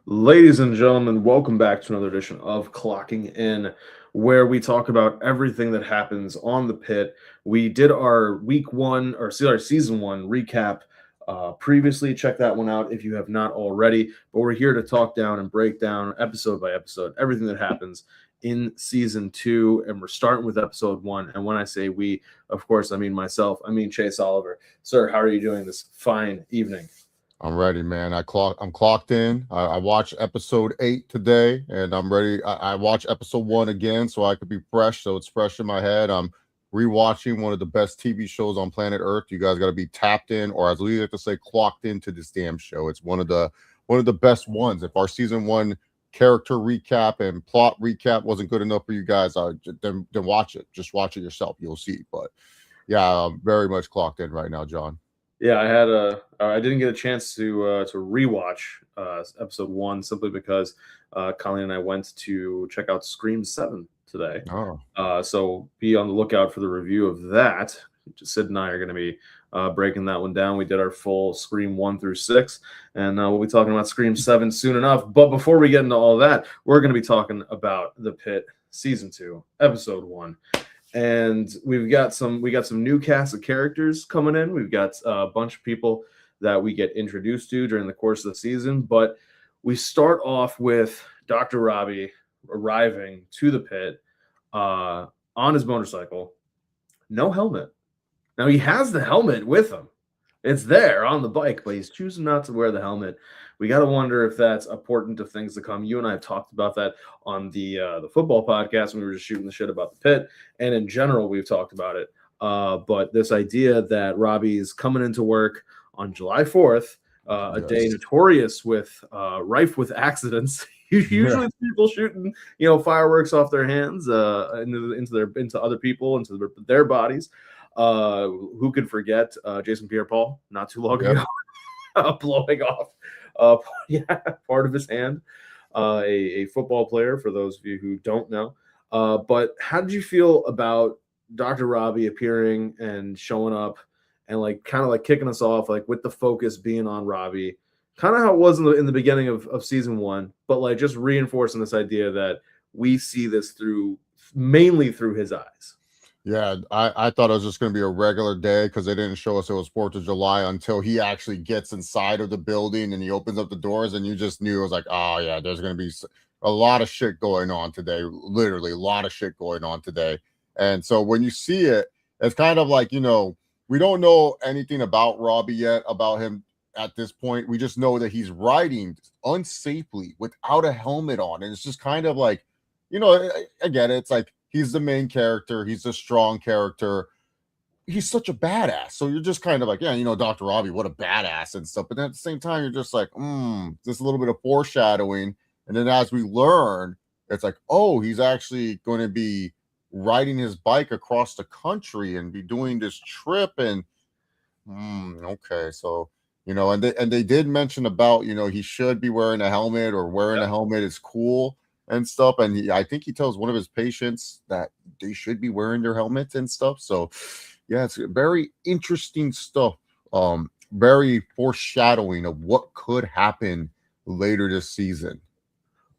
Ladies and gentlemen, welcome back to another edition of Clocking In, where we talk about everything that happens on the pit. We did our week one or our season one recap previously. Check that one out if you have not already. But we're here to talk down and break down episode by episode everything that happens in season two. And we're starting with episode one. And when I say we, of course, I mean myself. I mean Chase Oliver. Sir, how are you doing this fine evening? I'm ready, man. I'm clocked in. I watched episode 8 today, and I'm ready. I watched episode 1 again, so I could be fresh. So it's fresh in my head. I'm rewatching one of the best TV shows on planet Earth. You guys got to be tapped in, or as we like to say, clocked into this damn show. It's one of the best ones. If our season one character recap and plot recap wasn't good enough for you guys, then watch it. Just watch it yourself. You'll see. But yeah, I'm very much clocked in right now, John. Yeah, I didn't get a chance to rewatch episode one simply because Colleen and I went to check out Scream 7 today. Oh, So be on the lookout for the review of that. Sid and I are going to be breaking that one down. We did our full Scream 1 through 6, and we'll be talking about Scream 7 soon enough. But before we get into all that, we're going to be talking about The Pit Season 2, Episode 1. And we got some new cast of characters coming in. We've got a bunch of people that we get introduced to during the course of the season, but we start off with Dr. Robbie arriving to the pit on his motorcycle, no helmet. Now he has the helmet with him. It's there on the bike, but he's choosing not to wear the helmet. We got to wonder if that's important to things to come. You and I have talked about that on the football podcast when we were just shooting the shit about the pit, and in general, we've talked about it. But this idea that Robbie's coming into work on July 4th, a day yes. notorious with rife with accidents. Usually, it's people shooting, fireworks off their hands into other people, into their bodies. Who could forget Jason Pierre-Paul not too long Yep. ago blowing off yeah, part of his hand, a football player for those of you who don't know. But how did you feel about Dr. Robbie appearing and showing up and like kind of like kicking us off like with the focus being on Robbie, kind of how it was in the beginning of season one, but like just reinforcing this idea that we see this through mainly through his eyes. Yeah, I thought it was just going to be a regular day because they didn't show us it was 4th of July until he actually gets inside of the building and he opens up the doors, and you just knew it was like, oh, yeah, there's going to be a lot of shit going on today. Literally, a lot of shit going on today. And so when you see it, it's kind of like, we don't know anything about Robbie yet, about him at this point. We just know that he's riding unsafely without a helmet on. And it's just kind of like, I get it. It's like, he's the main character. He's a strong character. He's such a badass. So you're just kind of like, yeah, Dr. Robbie, what a badass and stuff. But then at the same time, you're just like, there's a little bit of foreshadowing. And then as we learn, it's like, oh, he's actually going to be riding his bike across the country and be doing this trip. And okay, so and they did mention about he should be wearing a helmet, or wearing a helmet is cool and stuff. And I think he tells one of his patients that they should be wearing their helmets and stuff. So yeah, it's very interesting stuff. Very foreshadowing of what could happen later this season.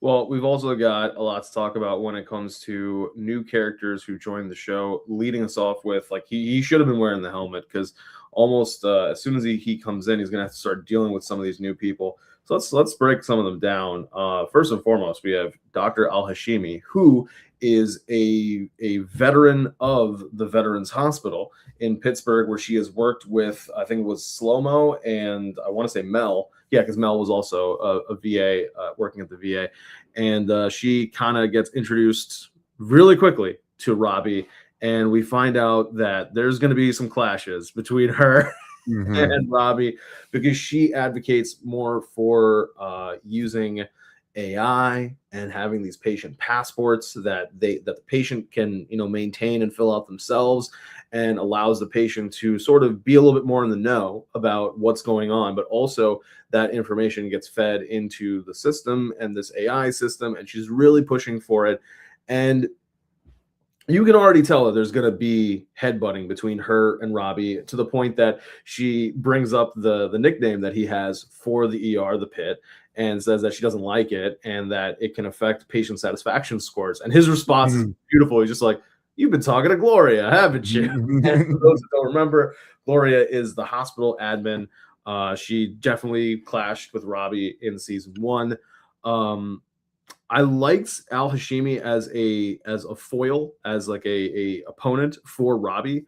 Well, we've also got a lot to talk about when it comes to new characters who joined the show, leading us off with like he should have been wearing the helmet because almost as soon as he comes in, he's gonna have to start dealing with some of these new people. So let's break some of them down. First and foremost, we have Dr. Al Hashimi, who is a veteran of the Veterans Hospital in Pittsburgh, where she has worked with, I think it was Slow-Mo and I want to say Mel. Yeah, because Mel was also a VA working at the VA. And she kind of gets introduced really quickly to Robbie. And we find out that there's going to be some clashes between her and Robbie because she advocates more for using AI and having these patient passports that the patient can maintain and fill out themselves, and allows the patient to sort of be a little bit more in the know about what's going on, but also that information gets fed into the system and this AI system, and she's really pushing for it. And you can already tell that there's going to be headbutting between her and Robbie, to the point that she brings up the nickname that he has for the ER, the pit, and says that she doesn't like it and that it can affect patient satisfaction scores. And his response is beautiful. He's just like, "You've been talking to Gloria, haven't you?" And for those who don't remember, Gloria is the hospital admin. She definitely clashed with Robbie in season 1. I liked Al Hashimi as a foil, as like a opponent for Robbie.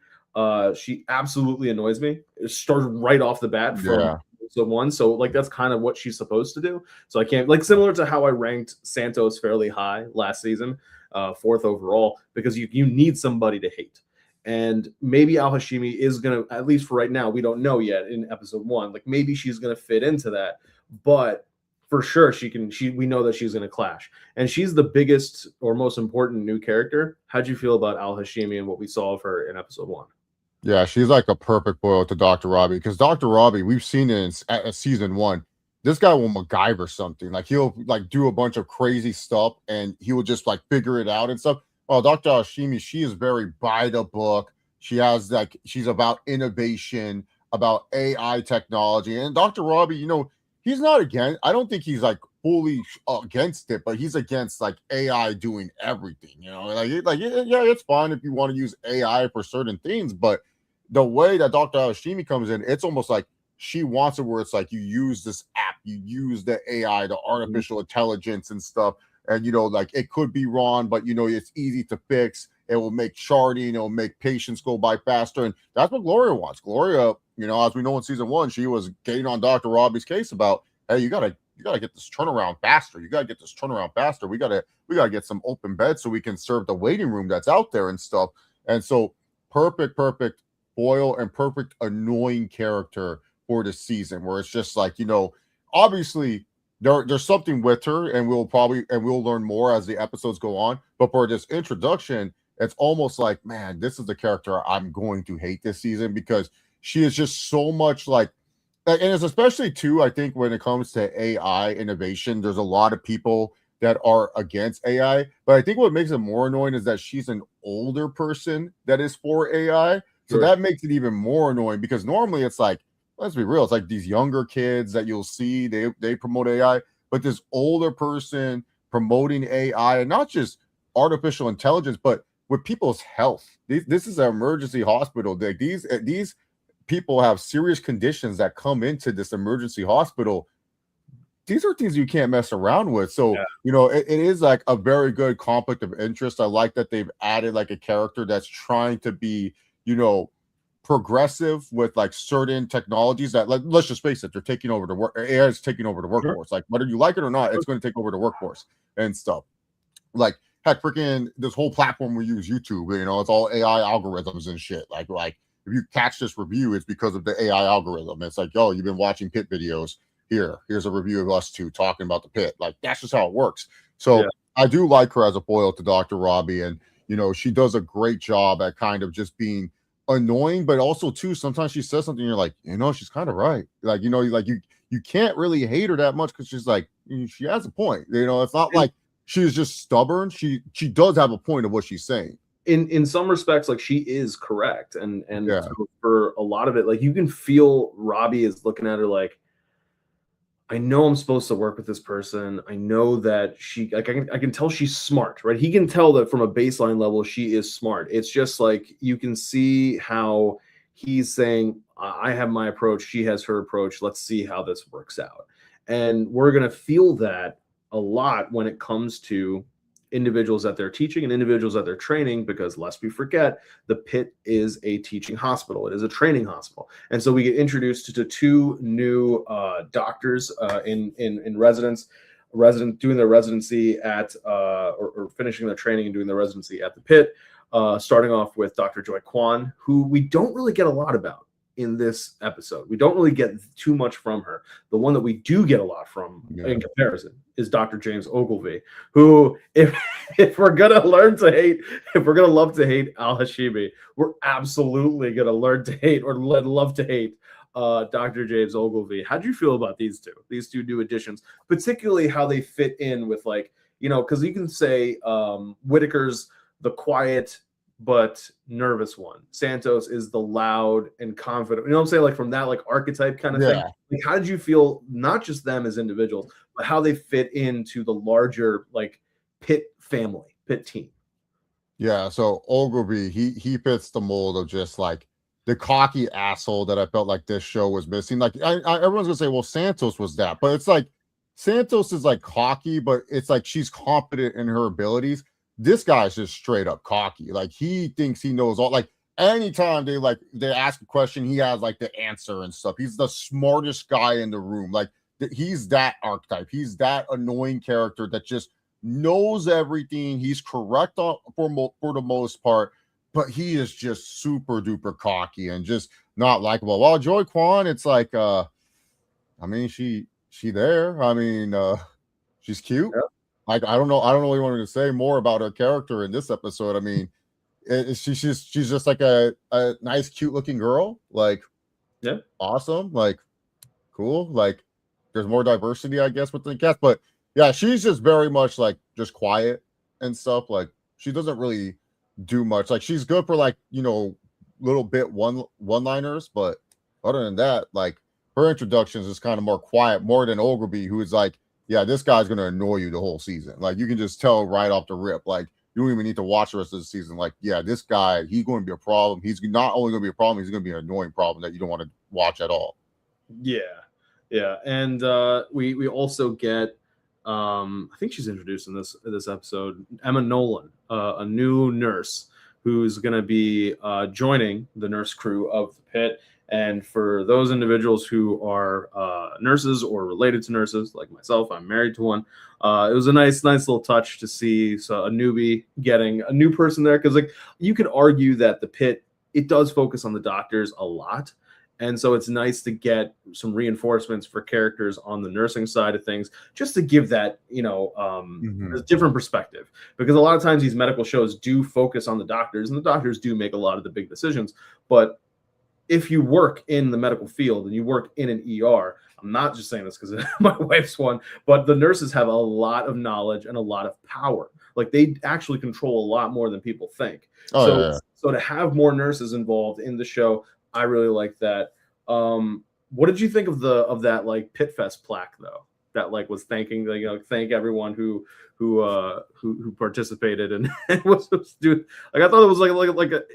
She absolutely annoys me. It started right off the bat from episode 1. So like that's kind of what she's supposed to do. So I can't, like, similar to how I ranked Santos fairly high last season, 4th overall, because you need somebody to hate. And maybe Al Hashimi is gonna, at least for right now, we don't know yet in episode 1. Like maybe she's gonna fit into that, but for sure we know that she's gonna clash. And she's the biggest or most important new character. How'd you feel about Al Hashimi and what we saw of her in episode 1? Yeah, she's like a perfect foil to Dr. Robbie, because Dr. Robbie, we've seen it in season 1. This guy will MacGyver something. Like he'll like do a bunch of crazy stuff and he will just like figure it out and stuff. Well, Dr. Hashimi, she is very by the book. She's about innovation, about AI technology. And Dr. Robbie, he's not against, I don't think he's like fully against it, but he's against like AI doing everything, yeah, it's fine if you want to use AI for certain things, but the way that Dr. Hashimi comes in, it's almost like she wants it where it's like you use this app, you use the AI, the artificial intelligence and stuff, and like it could be wrong, but it's easy to fix. It will make sharding, it will make patients go by faster, and that's what Gloria wants. Gloria, as we know in season 1, she was getting on Dr. Robbie's case about, hey, you gotta get this turnaround faster. You gotta get this turnaround faster. We gotta get some open beds so we can serve the waiting room that's out there and stuff. And so perfect foil and perfect annoying character for this season, where it's just like, obviously there's something with her, and we'll learn more as the episodes go on. But for this introduction, it's almost like, man, this is the character I'm going to hate this season, because she is just so much like, and it's especially too, I think when it comes to AI innovation, there's a lot of people that are against AI. But I think what makes it more annoying is that she's an older person that is for AI. So that makes it even more annoying, because normally it's like, let's be real, it's like these younger kids that you'll see, they promote AI, but this older person promoting AI, and not just artificial intelligence, but with people's health. This is an emergency hospital. These people have serious conditions that come into this emergency hospital. These are things you can't mess around with. So, it is like a very good conflict of interest. I like that they've added like a character that's trying to be, progressive with like certain technologies that, like, let's just face it, they're taking over the work. AI is taking over the workforce. Like whether you like it or not, it's going to take over the workforce and stuff. Like, heck, freaking this whole platform we use, YouTube, it's all AI algorithms and shit. Like if you catch this review, it's because of the AI algorithm. It's like, yo, you've been watching Pitt videos. Here's a review of us two talking about the Pitt. Like, that's just how it works. So I do like her as a foil to Dr. Robbie, and she does a great job at kind of just being annoying, but also too, sometimes she says something, you're like, she's kind of right. Like, you can't really hate her that much, because she's like, she has a point. It's not like she's just stubborn. She does have a point of what she's saying. In some respects, like, she is correct, and so for a lot of it, like, you can feel Robbie is looking at her like, I know I'm supposed to work with this person. I know that she, like, I can tell she's smart, right? He can tell that from a baseline level, she is smart. It's just like, you can see how he's saying, I have my approach, she has her approach. Let's see how this works out. And we're going to feel that a lot when it comes to individuals that they're teaching and individuals that they're training, because lest we forget, the Pitt is a teaching hospital. It is a training hospital. And so we get introduced to 2 new doctors in doing their residency at or finishing their training and doing their residency at the Pitt, starting off with Dr. Joy Kwan, who we don't really get a lot about in this episode. We don't really get too much from her. The one that we do get a lot from in comparison is Dr. James Ogilvy, who, if we're gonna learn to hate, if we're gonna love to hate Al Hashimi, we're absolutely gonna learn to hate, or love to hate Dr. James Ogilvy. How'd you feel about these two new additions, particularly how they fit in with, like, because you can say Whitaker's the quiet, but nervous one. Santos is the loud and confident. You know what I'm saying? Like from that like archetype kind of thing. Yeah. Like how did you feel not just them as individuals, but how they fit into the larger like Pitt family, Pitt team? Yeah, so Ogilvy, he fits the mold of just like the cocky asshole that I felt like this show was missing. Like everyone's gonna say, well, Santos was that, but it's like Santos is like cocky, but it's like she's confident in her abilities. This guy's just straight up cocky. Like he thinks he knows all. Like anytime they ask a question, he has like the answer and stuff. He's the smartest guy in the room. Like he's that archetype. He's that annoying character that just knows everything. He's correct for the most part, but he is just super duper cocky and just not likable. While Joy Kwan, it's like, I mean, she there. I mean, she's cute. Yeah. Like I don't know what you wanted to say more about her character in this episode. I mean, she's just like a nice, cute looking girl. Like, yeah, awesome. Like, cool. Like, there's more diversity, I guess, within the cast, but yeah, she's just very much like just quiet and stuff. Like she doesn't really do much. Like she's good for like, little bit one-liners, but other than that, like her introductions is kind of more quiet, more than Ogilvy, who is like, yeah, this guy's gonna annoy you the whole season. Like you can just tell right off the rip. Like you don't even need to watch the rest of the season. Like, yeah, this guy, he's going to be a problem. He's not only going to be a problem, he's going to be an annoying problem that you don't want to watch at all. Yeah, yeah, and we also get. I think she's introduced in this episode, Emma Nolan, a new nurse who's going to be joining the nurse crew of the Pitt. And for those individuals who are nurses or related to nurses, like myself, I'm married to one. It was a nice little touch to see a newbie getting a new person there, because like you could argue that the Pitt, it does focus on the doctors a lot. And so it's nice to get some reinforcements for characters on the nursing side of things, just to give that, a different perspective. Because a lot of times these medical shows do focus on the doctors, and the doctors do make a lot of the big decisions. But if you work in the medical field and you work in an ER, I'm not just saying this because my wife's one, but the nurses have a lot of knowledge and a lot of power. Like they actually control a lot more than people think. So to have more nurses involved in the show, I really like that. What did you think of that like Pitt Fest plaque though? That like was thanking thank everyone who participated and was doing. Like I thought it was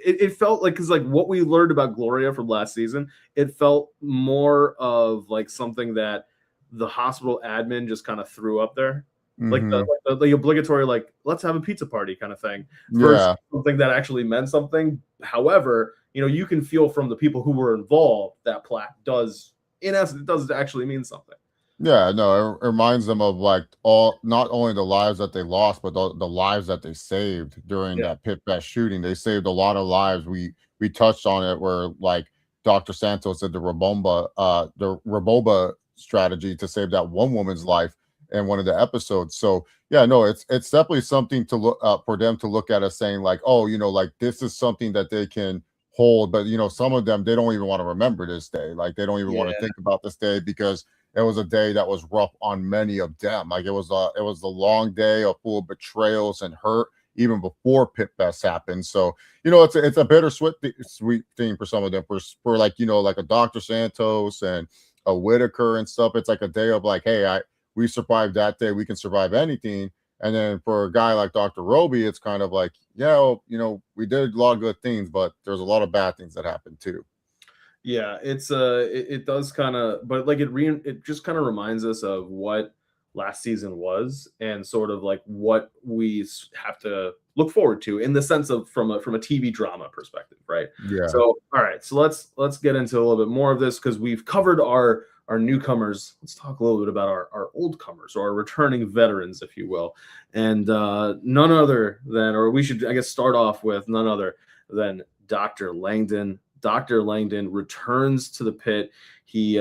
it felt like, because like what we learned about Gloria from last season, it felt more of like something that the hospital admin just kind of threw up there. Like the obligatory, like, let's have a pizza party kind of thing, versus something that actually meant something. However, you can feel from the people who were involved that plaque does, in essence, it does actually mean something. Yeah, no, it reminds them of like not only the lives that they lost, but the lives that they saved during that Pitt Fest shooting. They saved a lot of lives. We touched on it where like Dr. Santos did the Raboba strategy to save that one woman's life in one of the episodes. So yeah, no, it's definitely something to look for them to look at as saying like, oh, like this is something that they can hold. But some of them, they don't even want to remember this day. Like they don't even want to think about this day, because it was a day that was rough on many of them. Like it was a long day of full of betrayals and hurt even before Pitt Fest happened. So it's a bittersweet sweet thing for some of them. For like like a Dr. Santos and a Whitaker and stuff. It's like a day of like, hey, we survived that day. We can survive anything. And then for a guy like Dr. Roby, it's kind of like, we did a lot of good things, but there's a lot of bad things that happened too. Yeah, it's it does kind of, but like it just kind of reminds us of what last season was, and sort of like what we have to look forward to in the sense of from a TV drama perspective, right? Yeah. So all right, so let's get into a little bit more of this, because we've covered our newcomers. Let's talk a little bit about our old comers, or our returning veterans, if you will. And none other than, or we should, I guess, start off with none other than Dr. Langdon. Dr. Langdon returns to the Pitt. He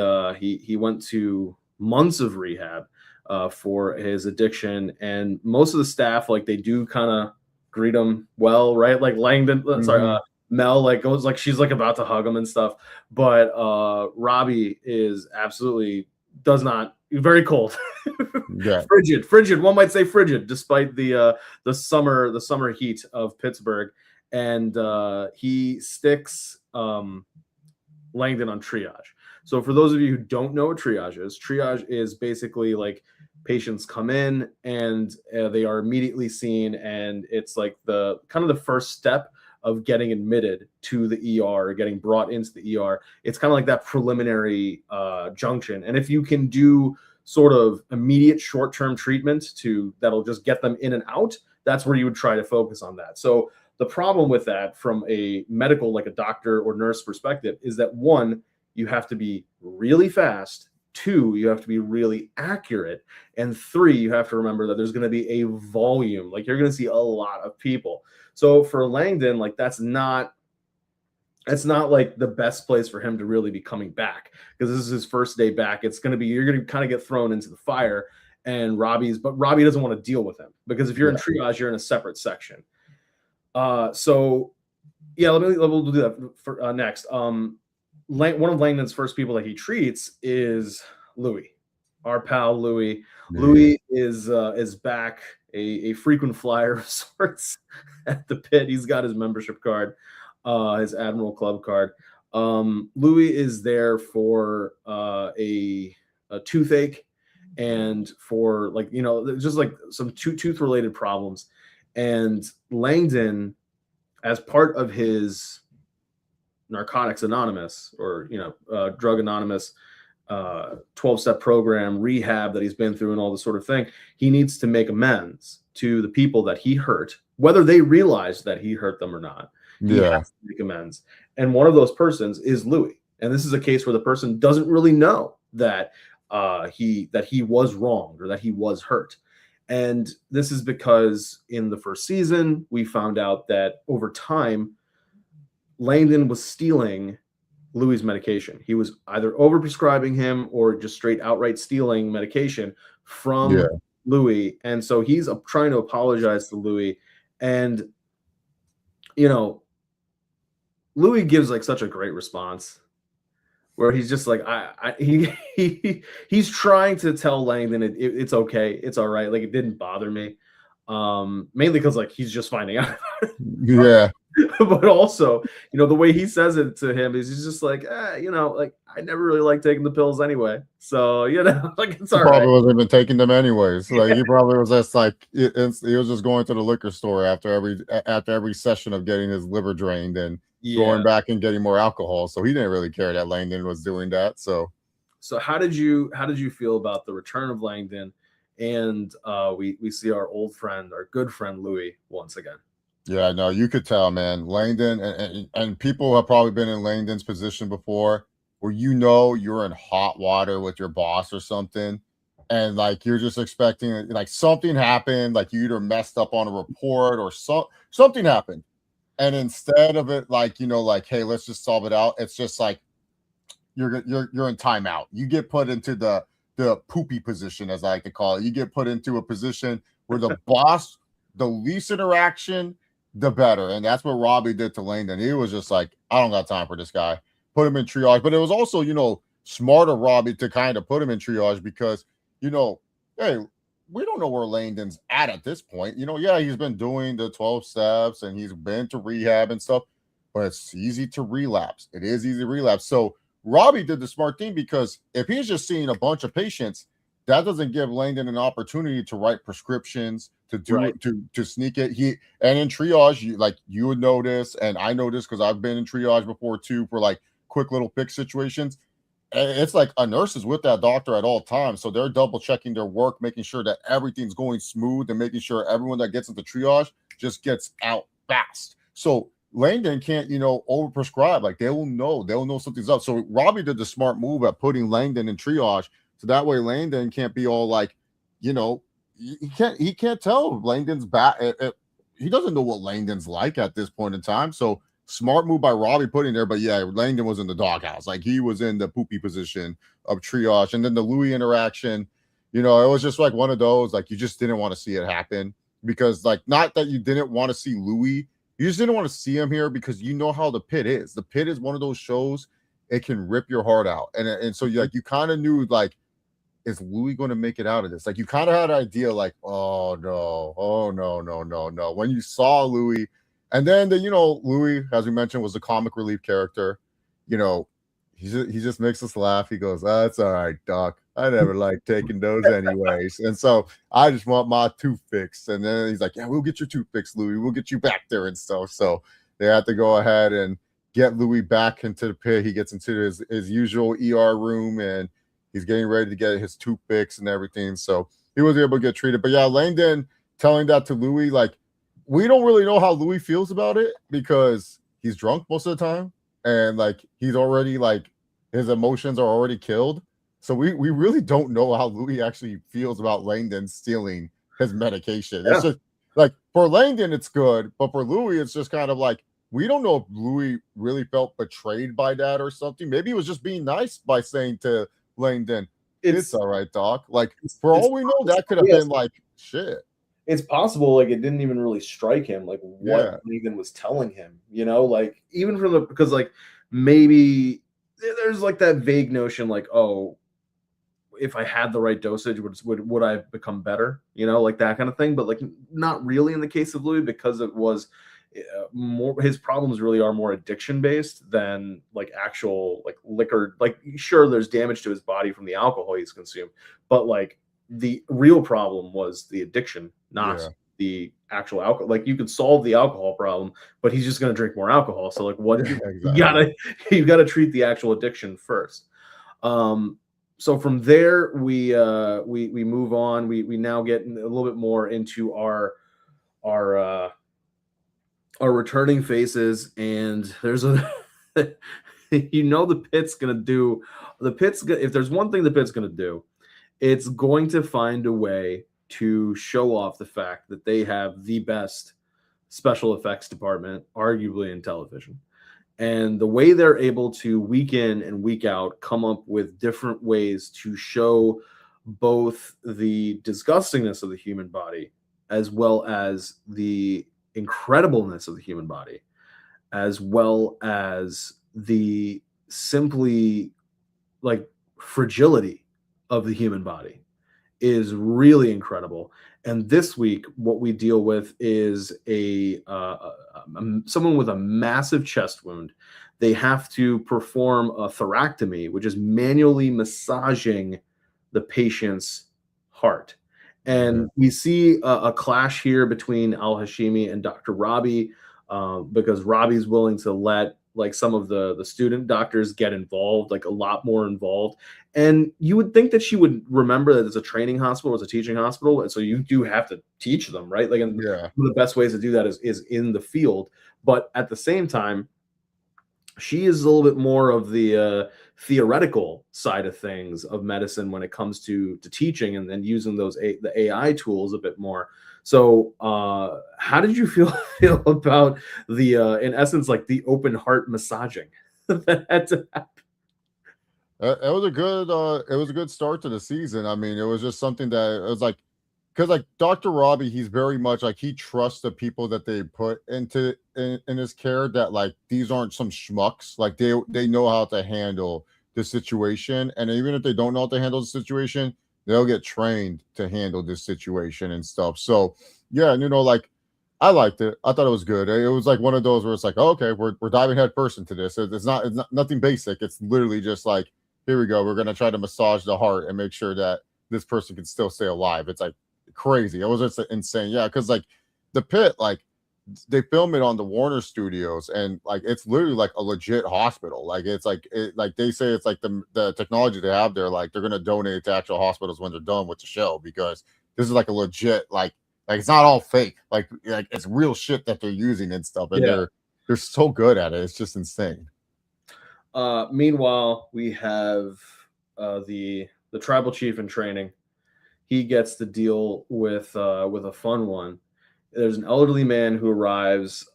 went to months of rehab for his addiction, and most of the staff, like, they do kind of greet him well, right? Like Langdon, Mel, like, goes, like, she's like about to hug him and stuff, but Robbie is absolutely very cold. Frigid, one might say frigid, despite the summer heat of Pittsburgh. and he sticks Langdon on triage. So for those of you who don't know what triage is basically like patients come in and they are immediately seen, and it's like the kind of the first step of getting admitted to the ER or getting brought into the ER. It's kind of like that preliminary junction. And if you can do sort of immediate short-term treatment that'll just get them in and out, that's where you would try to focus on that. So the problem with that from a medical, like a doctor or nurse perspective, is that one, you have to be really fast. Two, you have to be really accurate. And three, you have to remember that there's going to be a volume. Like you're going to see a lot of people. So for Langdon, like that's not like the best place for him to really be coming back, because this is his first day back. It's going to be, you're going to kind of get thrown into the fire, and Robbie doesn't want to deal with him, because if you're in triage, you're in a separate section. So yeah, we'll do that for next. One of Langdon's first people that he treats is Louis, our pal Louis. Yeah. Louis is back, a frequent flyer of sorts at the Pitt. He's got his membership card, his Admiral Club card. Louis is there for a toothache, and for like, just like some tooth related problems. And Langdon, as part of his Narcotics Anonymous, or Drug Anonymous 12-step program, rehab that he's been through and all this sort of thing, he needs to make amends to the people that he hurt, whether they realize that he hurt them or not. He has to make amends. And one of those persons is Louis. And this is a case where the person doesn't really know that he was wronged or that he was hurt. And this is because in the first season, we found out that over time, Langdon was stealing Louis' medication. He was either overprescribing him or just straight outright stealing medication from Louis. And so he's trying to apologize to Louis. And, Louis gives like such a great response, where he's just like, he's trying to tell Langdon it's okay, it's all right, like it didn't bother me, mainly because like he's just finding out about it. Yeah. But also, the way he says it to him is he's just like, like I never really liked taking the pills anyway, so like it's all right. Probably wasn't even taking them anyways. Like he probably was just like he was just going to the liquor store after every session of getting his liver drained and going back and getting more alcohol. So he didn't really care that Langdon was doing that. So how did you feel about the return of Langdon, and we see our good friend Louis once again? Yeah, no, you could tell, man. Langdon and people have probably been in Langdon's position before, where you're in hot water with your boss or something, and like you're just expecting like something happened, like you either messed up on a report or something happened. And instead of it, like, like, hey, let's just solve it out, it's just like you're in timeout. You get put into the poopy position, as I like to call it. You get put into a position where the boss, the least interaction, the better. And that's what Robbie did to Langdon. He was just like, I don't got time for this guy. Put him in triage. But it was also, smart of Robbie to kind of put him in triage because, hey, we don't know where Langdon's at this point. He's been doing the 12 steps and he's been to rehab and stuff, but it's easy to relapse. It is easy to relapse. So Robbie did the smart thing, because if he's just seeing a bunch of patients, that doesn't give Langdon an opportunity to write prescriptions, to do it, to sneak it. And in triage, you would notice, and I noticed because I've been in triage before too, for like quick little fix situations. It's like a nurse is with that doctor at all times, so they're double checking their work, making sure that everything's going smooth, and making sure everyone that gets into triage just gets out fast. So Langdon can't, overprescribe. Like they'll know something's up. So Robbie did the smart move at putting Langdon in triage, so that way Langdon can't be all like, he can't tell Langdon's back. He doesn't know what Langdon's like at this point in time. So smart move by Robbie putting there. But yeah, Langdon was in the doghouse. Like he was in the poopy position of triage. And then the Louis interaction, it was just like one of those, like you just didn't want to see it happen, because like, not that you didn't want to see Louis, you just didn't want to see him here, because how the Pitt is. The Pitt is one of those shows, it can rip your heart out. And so you kind of knew, like, is Louis going to make it out of this? Like you kind of had an idea, like, oh no, no. When you saw Louis And then Louis, as we mentioned, was the comic relief character. You know, he just makes us laugh. He goes, "Oh, it's all right, Doc. I never liked taking those anyways, and so I just want my tooth fixed." And then he's like, "Yeah, we'll get your tooth fixed, Louis. We'll get you back there and stuff." So they have to go ahead and get Louis back into the pit. He gets into his usual ER room, and he's getting ready to get his tooth fixed and everything. So he was able to get treated. But yeah, Langdon telling that to Louis, like, we don't really know how Louis feels about it because he's drunk most of the time, and like he's already like his emotions are already killed. So we really don't know how Louis actually feels about Langdon stealing his medication. It's just like for Langdon, it's good, but for Louis, it's just kind of like we don't know if Louis really felt betrayed by that or something. Maybe he was just being nice by saying to Langdon, "It's all right, Doc." Like for all we know, that could have been like shit. It's possible, like, it didn't even really strike him, like, what Nathan was telling him, like, even from the because, like, maybe there's, like, that vague notion, like, oh, if I had the right dosage, would I become better, like, that kind of thing, but, like, not really in the case of Louis because it was more his problems really are more addiction based than like actual like liquor. Like, sure, there's damage to his body from the alcohol he's consumed, but like the real problem was the addiction, not the actual alcohol. Like, you could solve the alcohol problem, but he's just going to drink more alcohol. So like, what exactly. you gotta treat the actual addiction first. So from there we move on. We now get a little bit more into our returning faces, and there's a the Pitt's gonna do if there's one thing the Pitt's gonna do, it's going to find a way to show off the fact that they have the best special effects department arguably in television. And the way they're able to week in and week out come up with different ways to show both the disgustingness of the human body as well as the incredibleness of the human body, as well as the simply like fragility of the human body, is really incredible. And this week, what we deal with is someone with a massive chest wound. They have to perform a thoracotomy, which is manually massaging the patient's heart. And we see a clash here between Al Hashimi and Dr. Robbie, because Robbie's willing to let like some of the student doctors get involved, like a lot more involved. And you would think that she would remember that it's a training hospital, it's a teaching hospital, and so you do have to teach them, right? Like, and one of the best ways to do that is in the field. But at the same time, she is a little bit more of the theoretical side of things of medicine when it comes to teaching and then using the AI tools a bit more. So how did you feel about the in essence, like the open heart massaging that had to happen? It was a good start to the season. I mean, it was just something that it was like, because like Dr. Robbie, he's very much like he trusts the people that they put in his care, that like these aren't some schmucks. Like they know how to handle the situation, and even if they don't know how to handle the situation, they'll get trained to handle this situation and stuff. So yeah, like I liked it. I thought it was good. It was like one of those where it's like, oh, okay, we're diving head first into this. It's not nothing basic. It's literally just like, here we go. We're gonna try to massage the heart and make sure that this person can still stay alive. It's like crazy. It was just insane. Yeah, because like the Pit, like they film it on the Warner Studios, and like it's literally like a legit hospital. Like it's like like they say it's like the technology they have there, like they're gonna donate it to actual hospitals when they're done with the show, because this is like a legit like it's not all fake. Like it's real shit that they're using and stuff, and they're so good at it. It's just insane. Meanwhile, we have the tribal chief in training. He gets to deal with a fun one. There's an elderly man who arrives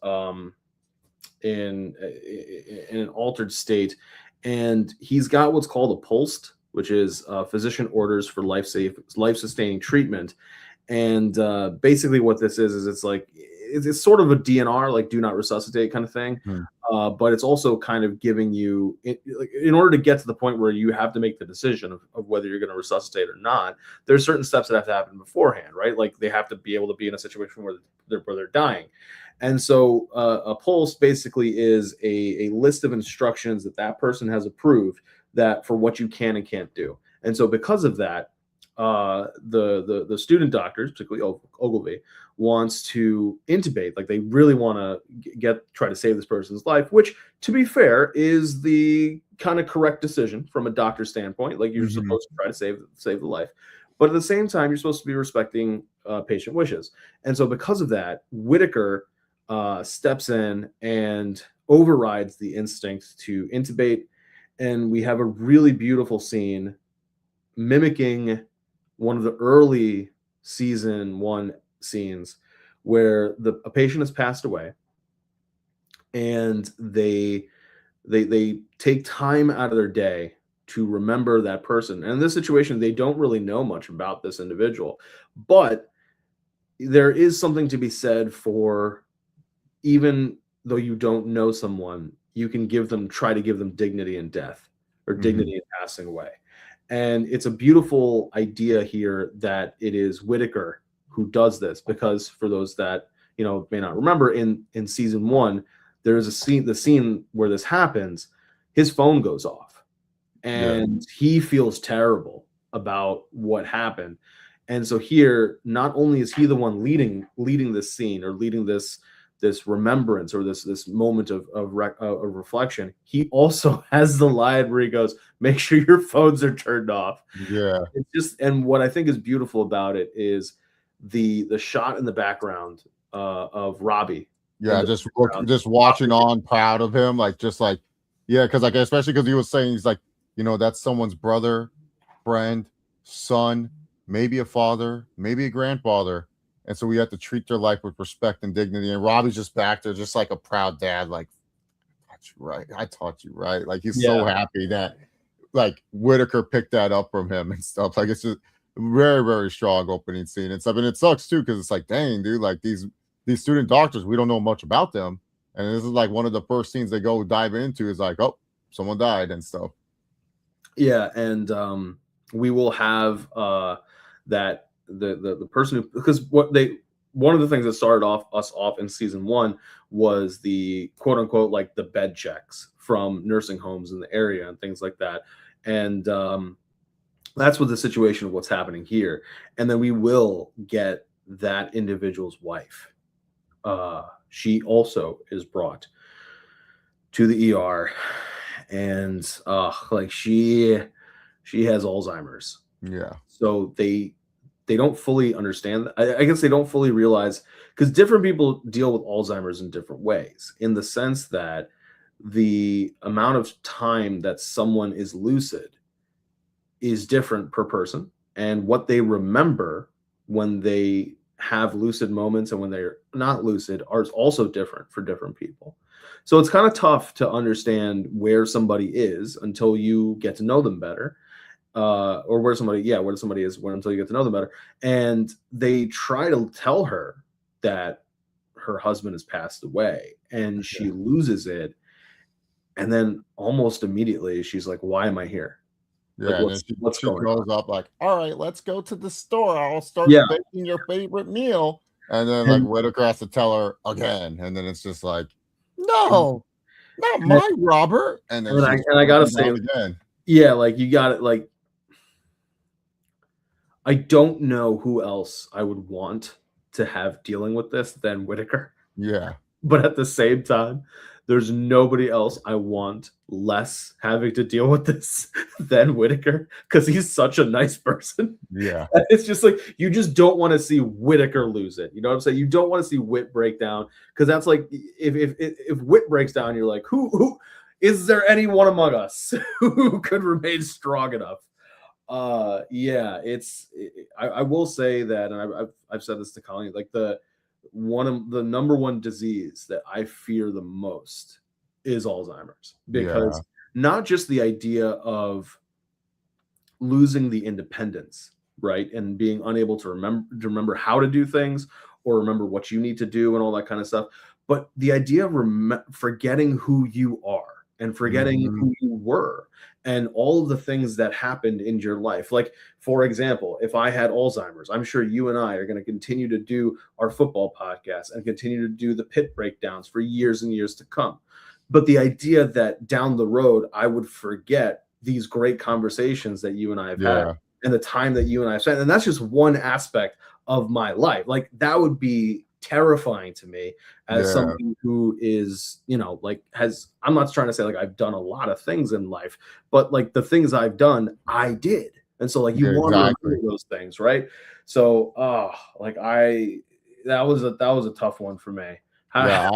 in an altered state, and he's got what's called a POLST, which is physician orders for life-sustaining treatment. And basically, what this is it's like it's sort of a DNR, like do not resuscitate kind of thing. Hmm. But it's also kind of giving you, in order to get to the point where you have to make the decision of whether you're going to resuscitate or not, there's certain steps that have to happen beforehand, right? Like they have to be able to be in a situation where they're dying. And so a pulse basically is a list of instructions that person has approved that for what you can and can't do. And so because of that, the student doctors, particularly Ogilvy, wants to intubate. Like they really want to try to save this person's life, which, to be fair, is the kind of correct decision from a doctor standpoint. Like you're supposed to try to save the life, but at the same time, you're supposed to be respecting patient wishes. And so because of that, Whitaker steps in and overrides the instinct to intubate, and we have a really beautiful scene mimicking one of the early season 1 scenes where a patient has passed away, and they take time out of their day to remember that person. And in this situation, they don't really know much about this individual, but there is something to be said for, even though you don't know someone, you can try to give them dignity in death, or dignity in passing away. And it's a beautiful idea here that it is Whitaker who does this, because for those that may not remember, in season 1, there is the scene where this happens, his phone goes off, and he feels terrible about what happened. And so here, not only is he the one leading this scene, or leading this remembrance, or this moment of reflection, he also has the line where he goes, "Make sure your phones are turned off." Yeah. It's just, and what I think is beautiful about it is the shot in the background of Robbie. Yeah, just watching on, proud of him, because especially because he was saying, he's like, that's someone's brother, friend, son, maybe a father, maybe a grandfather. And so we have to treat their life with respect and dignity. And Robbie's just back there, just like a proud dad, like, I taught you right. Like he's so happy that like Whitaker picked that up from him and stuff. Like it's just very, very strong opening scene and stuff. And it sucks too, because it's like, dang, dude, like these student doctors, we don't know much about them. And this is like one of the first scenes they go dive into is like, oh, someone died and stuff. Yeah, and we will have that the person who, because one of the things that started us off in season 1 was the quote unquote like the bed checks from nursing homes in the area and things like that. And that's what the situation of what's happening here. And then we will get that individual's wife. She also is brought to the ER, and like she has Alzheimer's. Yeah. So they don't fully understand. I guess they don't fully realize, because different people deal with Alzheimer's in different ways, in the sense that the amount of time that someone is lucid is different per person, and what they remember when they have lucid moments and when they're not lucid are also different for different people. So it's kind of tough to understand where somebody is until you get to know them better. Or where somebody is until you get to know them better. And they try to tell her that her husband has passed away, and she loses it. And then almost immediately she's like, "Why am I here?" Yeah, like, what's she going goes on? up like, "All right, let's go to the store. I'll start baking your favorite meal." And then like Whitaker has to tell her again, and then it's just like, "No, not my Robert." And then I gotta say again. Yeah, like you got it. Like, I don't know who else I would want to have dealing with this than Whitaker. Yeah. But at the same time, there's nobody else I want less having to deal with this than Whitaker, because he's such a nice person. Yeah. It's just like, you just don't want to see Whitaker lose it. You know what I'm saying? You don't want to see Whit break down, because that's like, if Whit breaks down, you're like, who is there anyone among us who could remain strong enough? I will say that, and I've said this to Colleen, like the number one disease that I fear the most is Alzheimer's, because not just the idea of losing the independence, right, and being unable to remember how to do things, or remember what you need to do and all that kind of stuff. But the idea of forgetting who you are and forgetting Mhm. who you were and all of the things that happened in your life. Like, for example, if I had Alzheimer's, I'm sure you and I are going to continue to do our football podcast and continue to do the Pitt breakdowns for years and years to come. But the idea that down the road, I would forget these great conversations that you and I have had Yeah. and the time that you and I have spent. And that's just one aspect of my life. Like, that would be terrifying to me as Yeah. somebody who is, like, I'm not trying to say like I've done a lot of things in life, but like the things I've done, I did. And so like you Yeah, want to exactly. remember those things, right? So like that was a tough one for me. Yeah,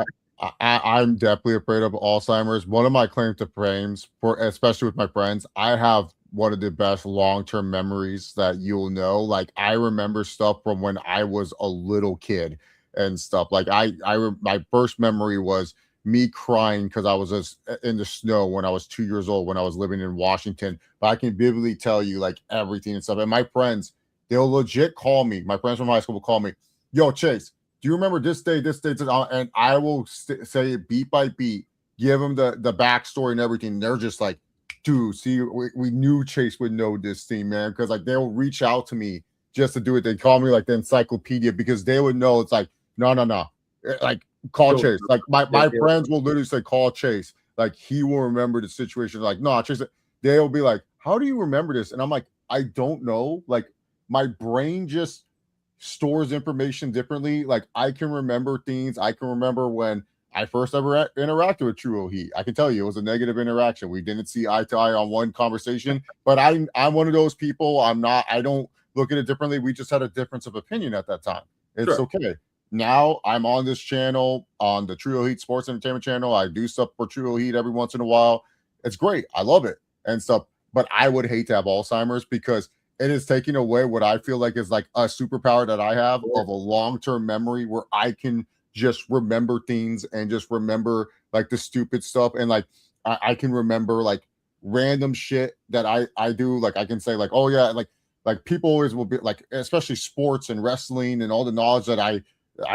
I'm definitely afraid of Alzheimer's. One of my claim to frames for especially with my friends, I have one of the best long-term memories that you'll know. Like I remember stuff from when I was a little kid and stuff. Like my first memory was me crying because I was just in the snow when I was 2 years old when I was living in Washington. But I can vividly tell you like everything and stuff. And my friends, they'll legit call me. My friends from high school will call me, "Yo, Chase, do you remember this day, and I will say it beat by beat, give them the backstory and everything. They're just like, dude, see, we knew Chase would know this thing, man, because like they'll reach out to me just to do it. They call me like the encyclopedia because they would know it's like, no, no, no, like call Sure. Chase. Like Yep, my yep. friends will literally say, call Chase. Like he will remember the situation. Like, no, Chase. They'll be like, how do you remember this? And I'm like, I don't know. Like my brain just stores information differently. Like I can remember things. I can remember when I first ever interacted with True Heat. I can tell you it was a negative interaction. We didn't see eye to eye on one conversation, but I'm one of those people. I don't look at it differently. We just had a difference of opinion at that time. It's Sure. okay. Now I'm on this channel on the True Heat Sports Entertainment channel. I do stuff for True Heat every once in a while. It's great. I love it and stuff. But I would hate to have Alzheimer's because it is taking away what I feel like is like a superpower that I have of a long-term memory where I can just remember things and just remember like the stupid stuff. And like I can remember like random shit that I do. Like I can say, like, oh yeah, like people always will be like, especially sports and wrestling and all the knowledge that I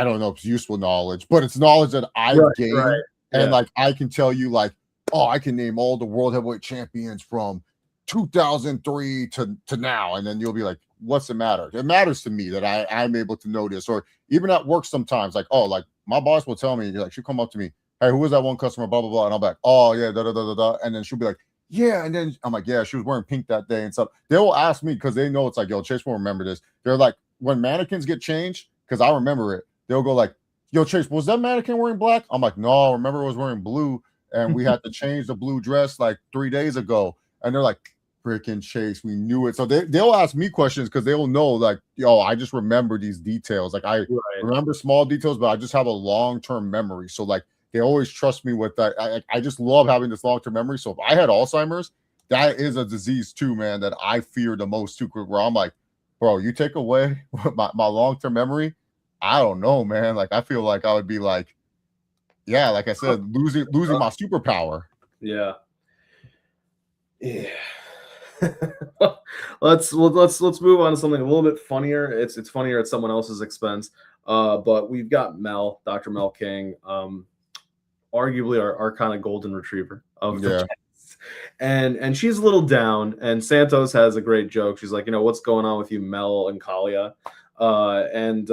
don't know if it's useful knowledge, but it's knowledge that I've Right, right. gained. And Yeah. like I can tell you, like, oh, I can name all the world heavyweight champions from 2003 to now, and then you'll be like, what's the matter? It matters to me that I'm able to know this. Or even at work sometimes, like, oh, like my boss will tell me, like, she'll come up to me, hey, who was that one customer, blah blah blah, and I'll be like, oh yeah, da da da da da, and then she'll be like, yeah, and then I'm like, yeah, she was wearing pink that day and stuff. They will ask me because they know it's like, yo, Chase won't remember this. They're like, when mannequins get changed, because I remember it, they'll go like, yo, Chase, was that mannequin wearing black? I'm like, no, remember it was wearing blue, and we had to change the blue dress like 3 days ago. And they're like, freaking Chase, we knew it. So they'll ask me questions because they'll know, like, yo, I just remember these details. Like I Right. remember small details, but I just have a long-term memory. So like they always trust me with that. I just love having this long-term memory. So if I had Alzheimer's, that is a disease too, man, that I fear the most too, where I'm like, bro, you take away my long-term memory. I don't know, man. Like I feel like I would be like, yeah, like I said, losing my superpower. Yeah. Yeah. Let's move on to something a little bit funnier. It's funnier at someone else's expense. But we've got Dr. Mel King, arguably our kind of golden retriever of the Yeah. cast. And she's a little down, and Santos has a great joke. She's like, what's going on with you, Mel and Kalia? And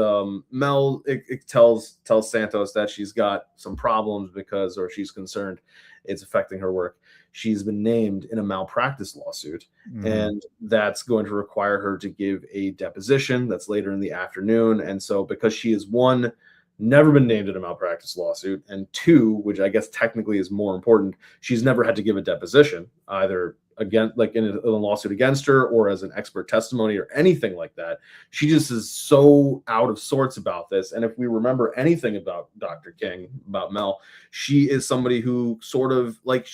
Mel it tells Santos that she's got some problems or she's concerned it's affecting her work. She's been named in a malpractice lawsuit, Mhm. and that's going to require her to give a deposition. That's later in the afternoon. And so, because she is one, never been named in a malpractice lawsuit, and two, which I guess technically is more important, she's never had to give a deposition either again, like in a lawsuit against her or as an expert testimony or anything like that. She just is so out of sorts about this. And if we remember anything about Dr. King, about Mel, she is somebody who sort of like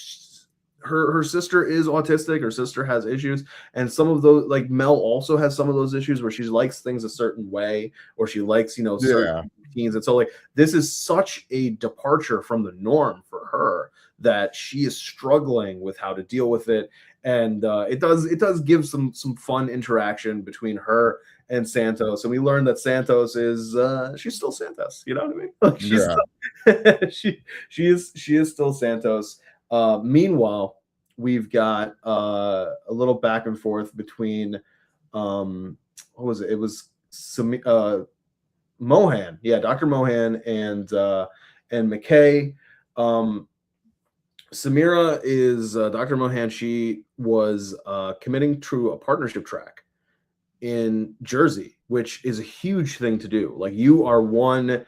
her sister is autistic. Her sister has issues, and some of those, like Mel also has some of those issues where she likes things a certain way, or she likes certain Yeah. routines. And so like this is such a departure from the norm for her that she is struggling with how to deal with it. And it does give some fun interaction between her and Santos, and we learned that Santos is she's still Santos. You know what I mean? Like she's Yeah. still, she is still Santos. Meanwhile, we've got a little back and forth between what was it? It was Mohan, yeah, Dr. Mohan and McKay. Samira is Dr. Mohan. She was committing to a partnership track in Jersey, which is a huge thing to do. Like you are one,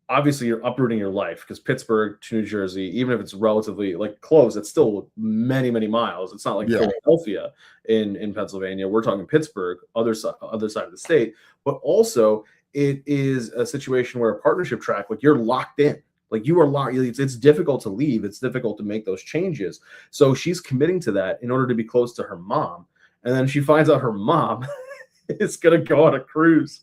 obviously you're uprooting your life because Pittsburgh to New Jersey, even if it's relatively like close, it's still many, many miles. It's not like Yeah. Philadelphia in Pennsylvania. We're talking Pittsburgh, other side of the state, but also it is a situation where a partnership track, like you're locked in. Like you are locked. It's difficult to leave. It's difficult to make those changes. So she's committing to that in order to be close to her mom. And then she finds out her mom is going to go on a cruise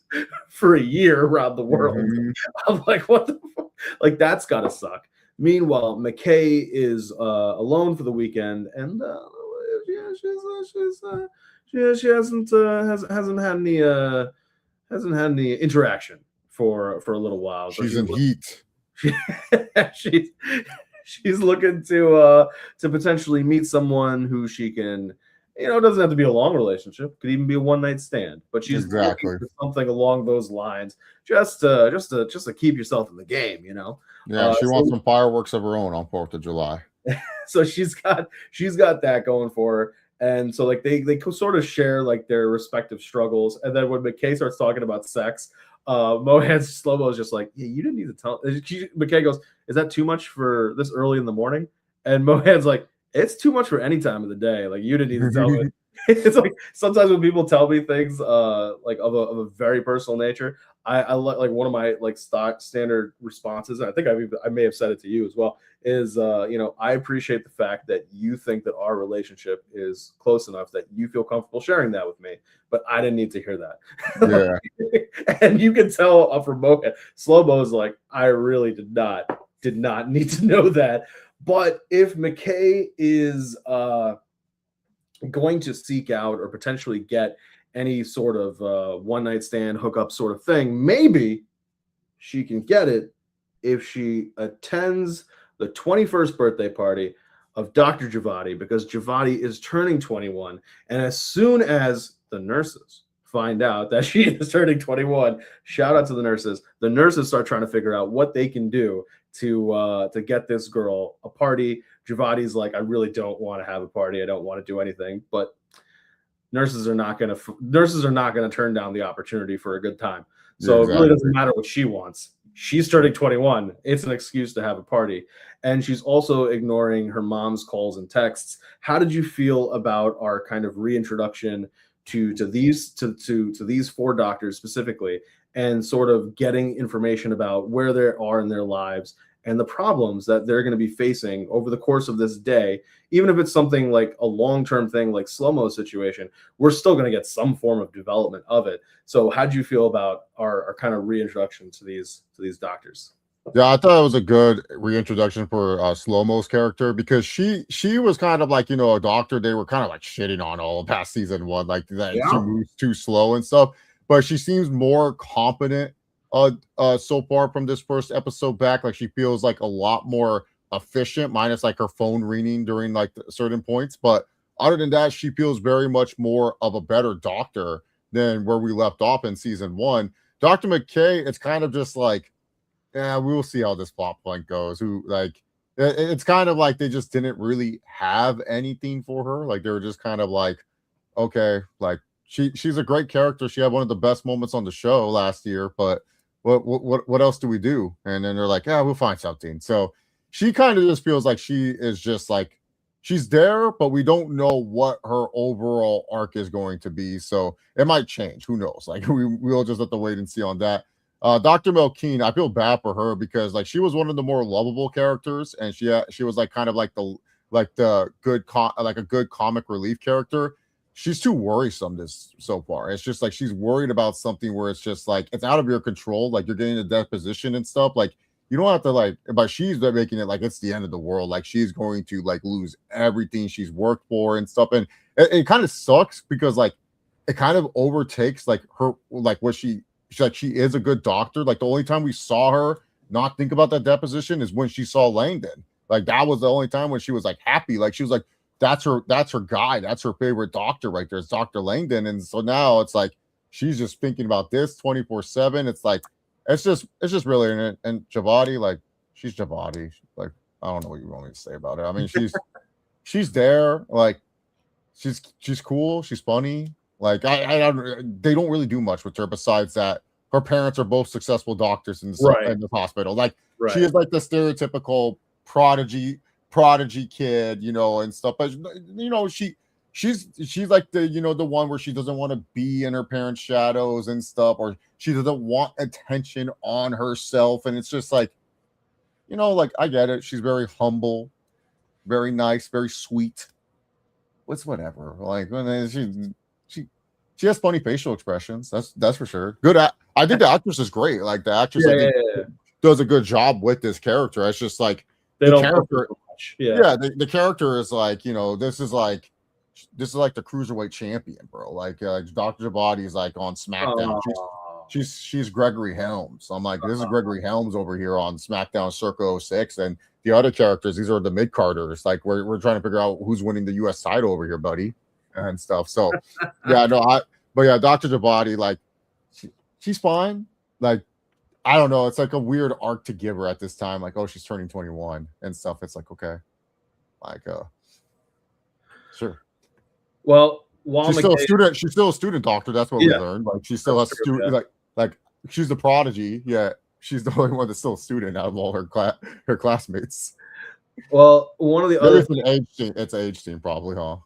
for a year around the world. Mhm. I'm like, what the fuck? Like, that's got to suck. Meanwhile, McKay is alone for the weekend, and she hasn't had any interaction for a little while. So She's in heat. she's she's looking to potentially meet someone who she can, it doesn't have to be a long relationship, could even be a one night stand, but she's Exactly. looking for something along those lines, just to keep yourself in the game. Yeah, she So wants some fireworks of her own on 4th of July. so she's got that going for her. And so like they sort of share like their respective struggles. And then when McKay starts talking about sex, Mohan's slow-mo is just like, yeah, you didn't need to tell. McKay goes, is that too much for this early in the morning? And Mohan's like, it's too much for any time of the day. Like you didn't need to tell me. It's like sometimes when people tell me things like of a very personal nature, I like one of my like stock standard responses, and I think I may have said it to you as well, is I appreciate the fact that you think that our relationship is close enough that you feel comfortable sharing that with me, but I didn't need to hear that. Yeah. And you can tell from Mohan, Slow-Mo is like, I really did not need to know that. But if McKay is going to seek out or potentially get any sort of one night stand hookup sort of thing, maybe she can get it if she attends the 21st birthday party of Dr. Javati, because Javati is turning 21. And as soon as the nurses find out that she is turning 21, shout out to the nurses start trying to figure out what they can do to get this girl a party. Javati's like, I really don't want to have a party. I don't want to do anything, but nurses are not going to turn down the opportunity for a good time. So It really doesn't matter what she wants. She's turning 21. It's an excuse to have a party. And she's also ignoring her mom's calls and texts. How did you feel about our kind of reintroduction to these four doctors specifically, and sort of getting information about where they are in their lives and the problems that they're going to be facing over the course of this day? Even if it's something like a long-term thing like Slow-Mo's situation, we're still going to get some form of development of it. So how do you feel about our kind of reintroduction to these doctors? Yeah, I thought it was a good reintroduction for Slow-Mo's character, because she was kind of like, a doctor they were kind of like shitting on all past season one, like that she moves too slow and stuff. But she seems more competent so far from this first episode back. Like she feels like a lot more efficient, minus like her phone ringing during like certain points. But other than that, she feels very much more of a better doctor than where we left off in season one. Dr. McKay, it's kind of just like, yeah, we will see how this plot point goes. It's kind of like they just didn't really have anything for her. Like they were just kind of like, okay, like she's a great character. She had one of the best moments on the show last year, but what else do we do? And then they're like, yeah, we'll find something. So she kind of just feels like she is just like, she's there, but we don't know what her overall arc is going to be. So it might change. Who knows? Like we'll just have to wait and see on that. Dr. Melkeen, I feel bad for her because like she was one of the more lovable characters, and she was like kind of like the good a good comic relief character. She's too worrisome this so far. It's just like she's worried about something where it's just like it's out of your control. Like you're getting a deposition and stuff. Like you don't have to like, but she's making it like it's the end of the world. Like she's going to like lose everything she's worked for and stuff. And it kind of sucks because like it kind of overtakes like her, like what she's like, she is a good doctor. Like the only time we saw her not think about that deposition is when she saw Langdon. Like that was the only time when she was like happy. Like she was like, that's her guy. That's her favorite doctor right there. It's Dr. Langdon. And so now it's like she's just thinking about this 24/7. It's like it's just really, and Javadi, like she's Javadi. Like, I don't know what you want me to say about her. I mean, she's there, like she's cool, she's funny. Like I don't, they don't really do much with her besides that her parents are both successful doctors in the hospital. Like she is like the stereotypical prodigy kid, you know, and stuff. But you know, she's like the, you know, the one where she doesn't want to be in her parents' shadows and stuff, or she doesn't want attention on herself. And it's just like, you know, like I get it. She's very humble, very nice, very sweet. What's whatever. Like she has funny facial expressions. That's for sure. Good. I think the actress is great. Like the actress, does a good job with this character. It's just like the character. Yeah, the character is like, you know, this is like the cruiserweight champion, bro. Like Dr. Javadi is like on SmackDown. She's Gregory Helms. I'm like, this is Gregory Helms over here on SmackDown Circa 06, and the other characters, these are the mid carders. Like we're trying to figure out who's winning the U.S. title over here, buddy, and stuff. So yeah, no, but yeah, Dr. Javadi, like she's fine. Like I don't know, it's like a weird arc to give her at this time. Like, oh, she's turning 21 and stuff. It's like, okay, like sure. Well, while she's still a student, she's still a student doctor. That's what we learned. Like she still has student, like she's the prodigy. Yeah, she's the only one that's still a student out of all her classmates. Well, one of the other, it's an age thing. It's an age thing, probably, huh?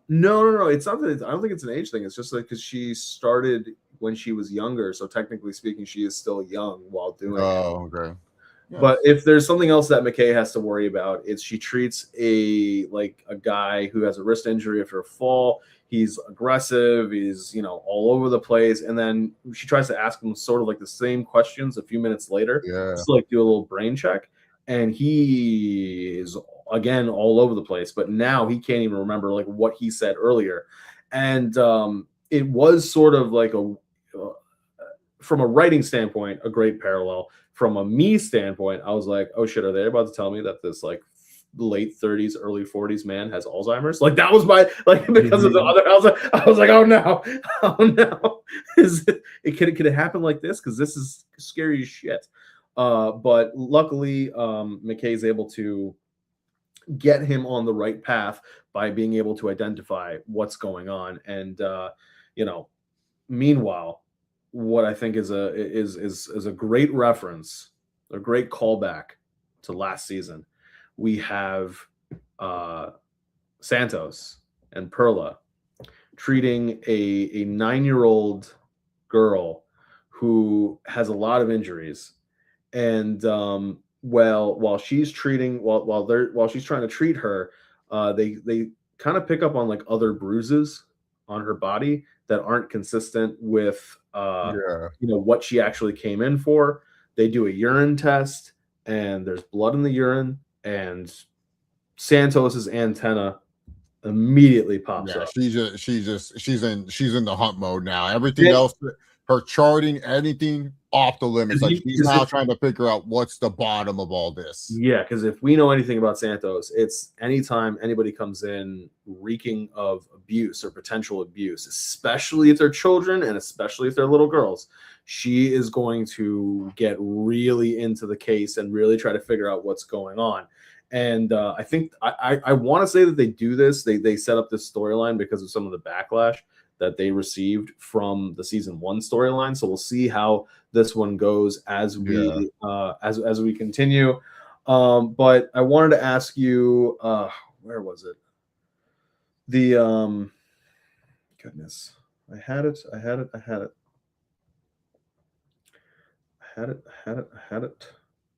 No. It's not that. I don't think it's an age thing. It's just like because she started when she was younger, so technically speaking, she is still young while doing it. Oh, okay. Yeah. But if there's something else that McKay has to worry about, it's she treats a guy who has a wrist injury after a fall. He's aggressive. He's, you know, all over the place. And then she tries to ask him sort of like the same questions a few minutes later. Yeah. Just like do a little brain check. And he is, again, all over the place. But now he can't even remember like what he said earlier. And it was sort of like from a writing standpoint, a great parallel. From a me standpoint, I was like, oh shit, are they about to tell me that this like late 30s, early 40s man has Alzheimer's? Like that was my, like, because of the other, I was like, oh no, could it happen like this? Because this is scary as shit. But luckily, McKay's able to get him on the right path by being able to identify what's going on. And you know, meanwhile, what I think is a great reference, a great callback to last season. We have Santos and Perla treating a 9-year-old girl who has a lot of injuries, and while she's trying to treat her, they kind of pick up on like other bruises on her body that aren't consistent with you know, what she actually came in for. They do a urine test and there's blood in the urine, and Santos's antenna immediately pops up. She's in the hunt mode now. Everything else, her charting, anything off the limits. Like she's now trying to figure out what's the bottom of all this. Yeah, because if we know anything about Santos, it's anytime anybody comes in reeking of abuse or potential abuse, especially if they're children and especially if they're little girls, she is going to get really into the case and really try to figure out what's going on. And I think I want to say that they do this. They set up this storyline because of some of the backlash that they received from the season 1 storyline. So we'll see how this one goes as we as we continue. But I wanted to ask you, where was it? The goodness, I had it.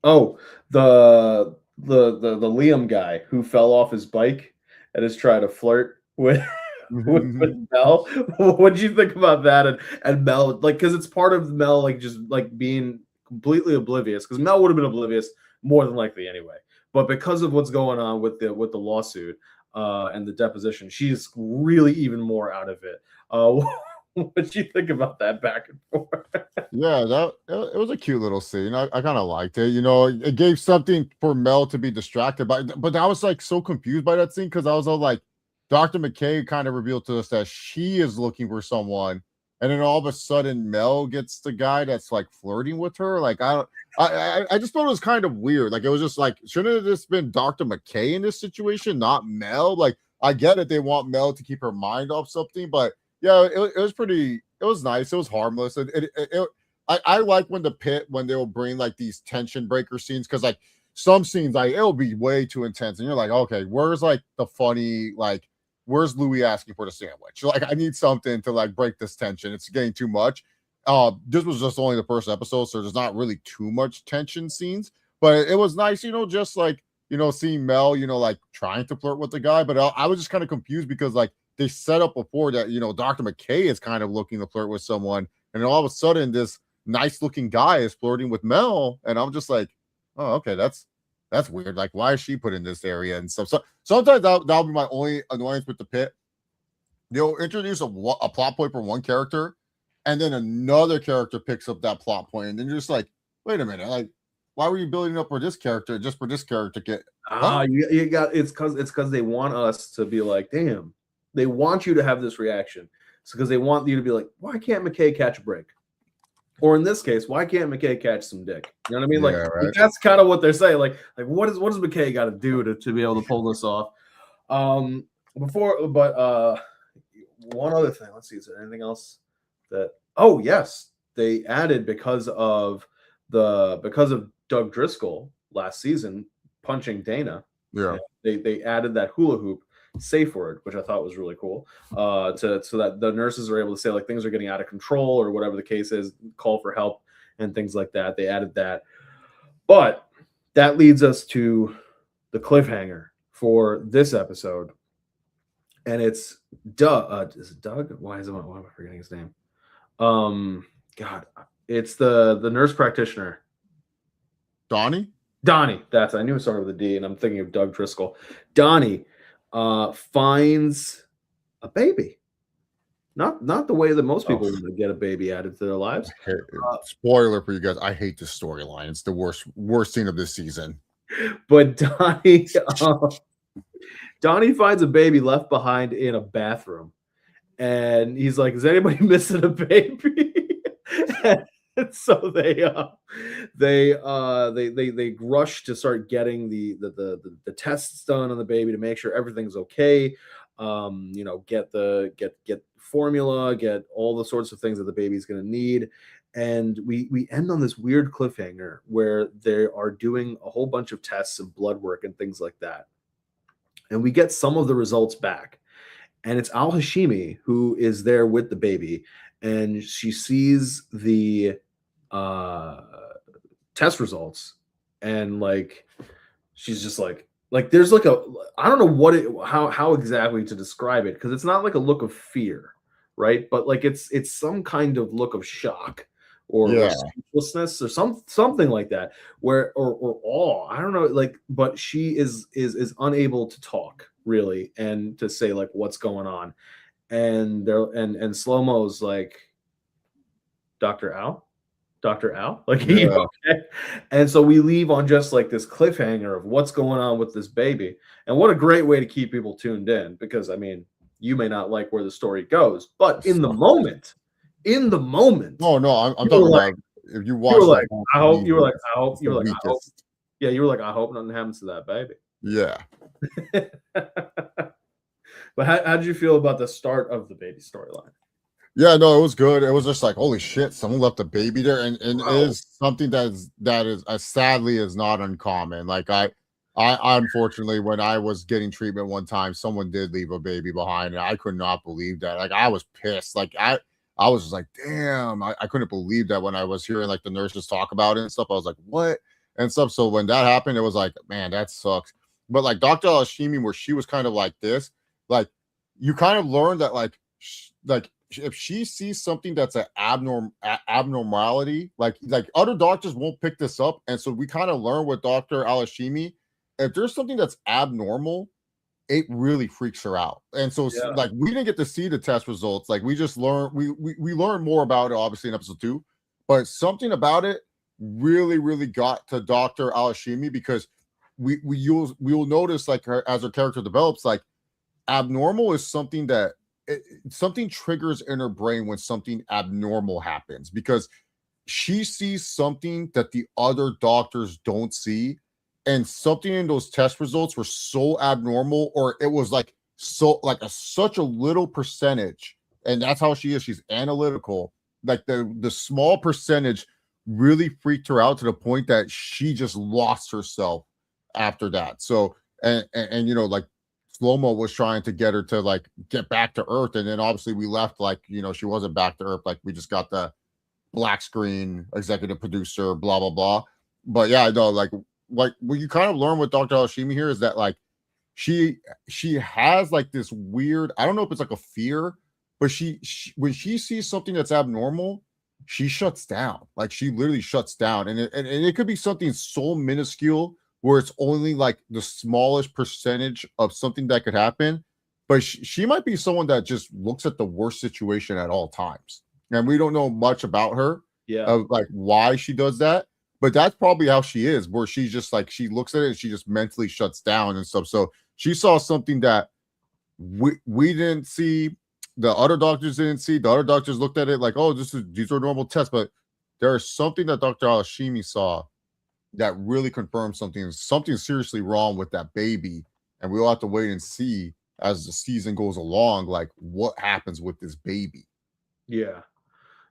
Oh, the Liam guy who fell off his bike and is trying to flirt with Mel. What did you think about that? And Mel, like, because it's part of Mel, like, just like being completely oblivious, because Mel would have been oblivious more than likely anyway. But because of what's going on with the lawsuit and the deposition, she's really even more out of it. What you think about that back and forth? Yeah, it was a cute little scene. I kind of liked it. You know, it gave something for Mel to be distracted by. But I was like so confused by that scene because I was all like, Dr. McKay kind of revealed to us that she is looking for someone, and then all of a sudden Mel gets the guy that's like flirting with her. Like I don't, I just thought it was kind of weird. Like it was just like, shouldn't it have just been Dr. McKay in this situation, not Mel? Like I get it, they want Mel to keep her mind off something, but yeah, it was pretty. It was nice. It was harmless. I like when the Pit when they will bring like these tension breaker scenes because like some scenes like it'll be way too intense and you're like, okay, where's like the funny like where's Louis asking for the sandwich? Like I need something to like break this tension. It's getting too much. This was just only the first episode, so there's not really too much tension scenes, but it was nice, you know, just like seeing Mel, like trying to flirt with the guy. But I was just kind of confused because like they set up before that, Dr. McKay is kind of looking to flirt with someone, and then all of a sudden this nice looking guy is flirting with Mel, and I'm just like, oh, okay, that's weird. Like, why is she put in this area and stuff? So sometimes that'll be my only annoyance with the Pit. They'll introduce a plot point for one character, and then another character picks up that plot point, and then you're just like, wait a minute, like, why were you building up for this character just for this character to get? You got it's because they want us to be like, damn. They want you to have this reaction. It's because they want you to be like, why can't McKay catch a break? Or in this case, why can't McKay catch some dick? You know what I mean? Yeah, like right. that's kind of what they're saying. Like what does McKay got to do to be able to pull this off? One other thing. Let's see. Is there anything else that? Oh yes, they added because of Doug Driscoll last season punching Dana. Yeah. They added that hula hoop safe word, which I thought was really cool, so that the nurses are able to say like things are getting out of control or whatever the case is, call for help and things like that. They added that, but that leads us to the cliffhanger for this episode, and it's Doug. Is it Doug? Why am I forgetting his name? God, it's the nurse practitioner. Donnie. That's I knew it started with a D, and I'm thinking of Doug Driscoll. Donnie finds a baby. Not the way that most people would get a baby added to their lives. Spoiler for you guys, I hate this storyline. It's the worst scene of this season. But Donnie finds a baby left behind in a bathroom, and he's like, "Is anybody missing a baby?" And so they rush to start getting the tests done on the baby to make sure everything's okay. Get formula, get all the sorts of things that the baby's going to need, and we end on this weird cliffhanger where they are doing a whole bunch of tests and blood work and things like that, and we get some of the results back, and it's Al Hashimi who is there with the baby, and she sees the test results, and like she's just like there's like I don't know how exactly to describe it, because it's not like a look of fear, right? But like it's some kind of look of shock or speechlessness or something like that, or awe. I don't know, like, but she is unable to talk really and to say like what's going on, and there and Slow-Mo's like, Dr. Al, like, Yeah. okay? And so we leave on just like this cliffhanger of what's going on with this baby. And what a great way to keep people tuned in, because I mean, you may not like where the story goes, but in the moment. Oh no, I'm talking like, about if you watch. I hope nothing happens to that baby. Yeah. But how did you feel about the start of the baby storyline? Yeah, no, it was good. It was just like, holy shit, someone left a baby there, and it is something that is sadly is not uncommon. Like I unfortunately, when I was getting treatment one time, someone did leave a baby behind, and I could not believe that. Like I was pissed. Like I was just like, damn, I couldn't believe that when I was hearing like the nurses talk about it and stuff. I was like, what and stuff. So when that happened, it was like, man, that sucks. But like Dr. Alashimi, where she was kind of like this, like you kind of learned that like if she sees something that's an abnormality, like other doctors won't pick this up, and so we kind of learn with Dr. Alashimi, if there's something that's abnormal, it really freaks her out. And so Yeah. like we didn't get to see the test results. Like we just learned we learned more about it obviously in episode 2, but something about it really got to Dr. Alashimi because we will notice like as her character develops, like abnormal is something that something triggers in her brain when something abnormal happens because she sees something that the other doctors don't see, and something in those test results were so abnormal, or it was like so like such a little percentage, and that's how she is. She's analytical. Like the small percentage really freaked her out to the point that she just lost herself after that. So and you know, like Slow-Mo was trying to get her to like get back to Earth, and then obviously we left like, you know, she wasn't back to Earth. Like we just got the black screen executive producer, blah blah blah. But yeah, no, like what you kind of learn with Dr. Alashimi here is that like she has like this weird, I don't know if it's like a fear, but she when she sees something that's abnormal, she shuts down. Like she literally shuts down, and it could be something so minuscule where it's only like the smallest percentage of something that could happen, but she might be someone that just looks at the worst situation at all times, and we don't know much about her Yeah. of like why she does that, but that's probably how she is, where she's just like she looks at it and she just mentally shuts down and stuff. So she saw something that we didn't see, the other doctors didn't see. The other doctors looked at it like, oh, these are normal tests, but there is something that Dr. Alashimi saw that really confirms something seriously wrong with that baby, and we'll have to wait and see as the season goes along, like what happens with this baby. Yeah.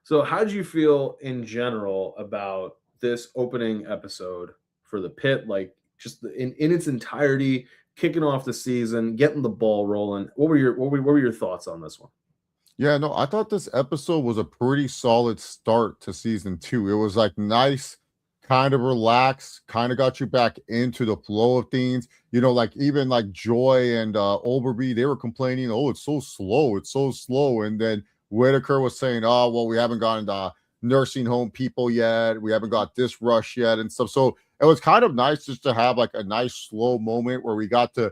So how did you feel in general about this opening episode for the Pit? Like just in its entirety, kicking off the season, getting the ball rolling. What were your thoughts on this one? Yeah, no, I thought this episode was a pretty solid start to season 2. It was like nice, kind of relaxed, kind of got you back into the flow of things. You know, like even like Joy and Overby, they were complaining, oh, it's so slow, it's so slow. And then Whitaker was saying, oh, well, we haven't gotten the nursing home people yet. We haven't got this rush yet and stuff. So it was kind of nice just to have like a nice slow moment where we got to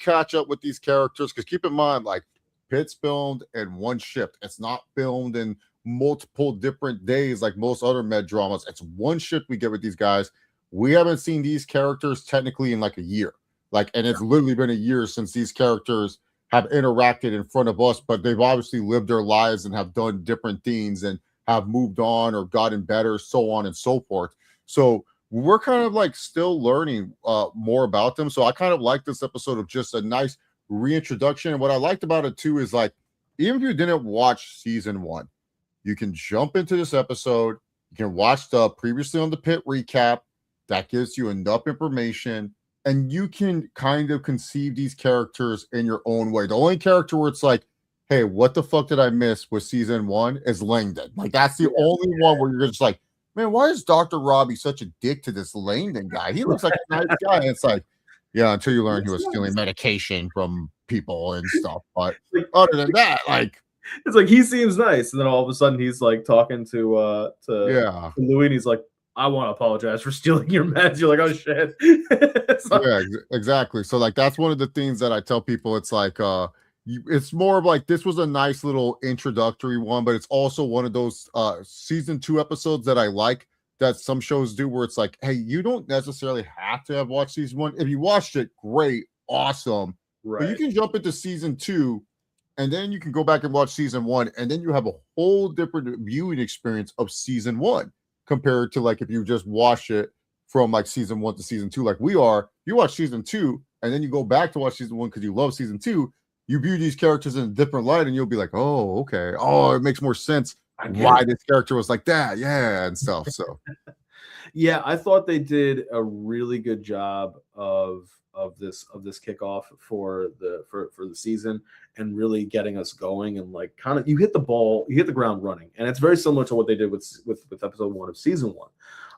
catch up with these characters. Because keep in mind, like Pitt's filmed in one shift. It's not filmed in multiple different days like most other med dramas. It's one shift we get with these guys. We haven't seen these characters technically in like a year. Like, and it's literally been a year since these characters have interacted in front of us, but they've obviously lived their lives and have done different things and have moved on or gotten better, so on and so forth. So we're kind of like still learning more about them. So I kind of like this episode of just a nice reintroduction. And what I liked about it too is like, even if you didn't watch season 1, you can jump into this episode. You can watch the previously on the Pit recap. That gives you enough information, and you can kind of conceive these characters in your own way. The only character where it's like, hey, what the fuck did I miss with season 1 is Langdon. Like, that's the only one where you're just like, man, why is Dr. Robbie such a dick to this Langdon guy? He looks like a nice guy. And it's like, yeah, until you learn he was stealing medication from people and stuff. But other than that, like, It's like he seems nice, and then all of a sudden he's like talking to yeah. Louis, and he's like, "I want to apologize for stealing your meds." You're like, "Oh shit!" Yeah, exactly. So like that's one of the things that I tell people. It's like it's more of like this was a nice little introductory one, but it's also one of those season 2 episodes that I like that some shows do where it's like, hey, you don't necessarily have to have watched season 1. If you watched it, great, awesome. Right. But you can jump into season 2 and then you can go back and watch season 1, and then you have a whole different viewing experience of season 1 compared to like if you just watch it from like season 1 to season 2, like we are. You watch season 2 and then you go back to watch season 1 because you love season 2. You view these characters in a different light, and you'll be like, oh, okay. Oh, it makes more sense why this character was like that. Yeah, and stuff. So yeah, I thought they did a really good job of this kickoff for the season, and really getting us going, and like kind of you hit the ground running, and it's very similar to what they did with episode 1 of season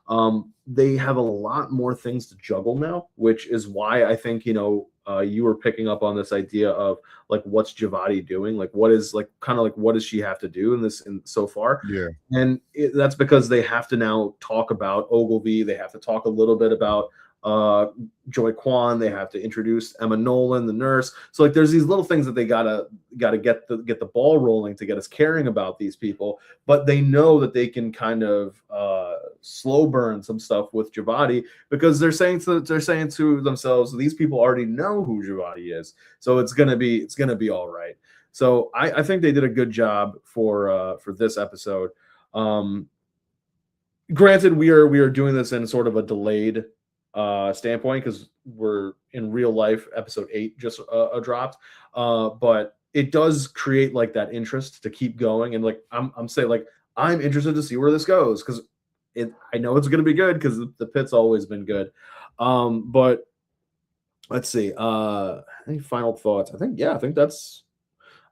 1. They have a lot more things to juggle now, which is why I think you were picking up on this idea of like what's Javati doing, like what is like kind of like what does she have to do in this so far. yeah, And that's because they have to now talk about Ogilvy. They have to talk a little bit about Joy Kwan. They have to introduce Emma Nolan, the nurse. So like there's these little things that they gotta get the ball rolling to get us caring about these people. But they know that they can kind of slow burn some stuff with Javadi because they're saying to themselves, these people already know who Javadi is, so it's gonna be all right. So I think they did a good job for this episode. Granted, we are doing this in sort of a delayed standpoint because we're in real life. Episode 8 just dropped, but it does create like that interest to keep going. And like I'm saying, like I'm interested to see where this goes because I know it's going to be good because the Pitt's always been good. But let's see. Any final thoughts? I think that's.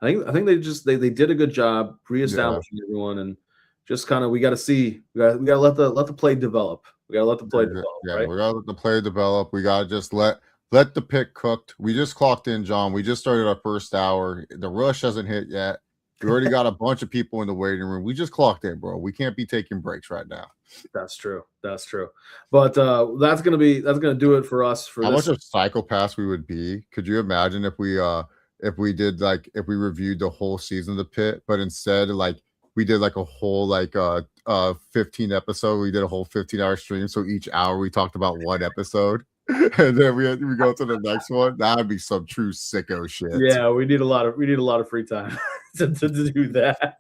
I think they did a good job reestablishing everyone and just kind of we got to let the play develop. We got to let the play develop. Yeah, right? we got to let the play develop. We got to just let the pick cooked. We just clocked in, John. We just started our first hour. The rush hasn't hit yet. We already got a bunch of people in the waiting room. We just clocked in, bro. We can't be taking breaks right now. That's true. But that's gonna do it for us. For how this. much of psychopaths we would be? Could you imagine if we did like if we reviewed the whole season of the Pit, but instead like we did like a whole 15 episode. We did a whole 15-hour stream. So each hour we talked about one episode. And then we go to the next one. That'd be some true sicko shit. Yeah, we need a lot of free time to do that.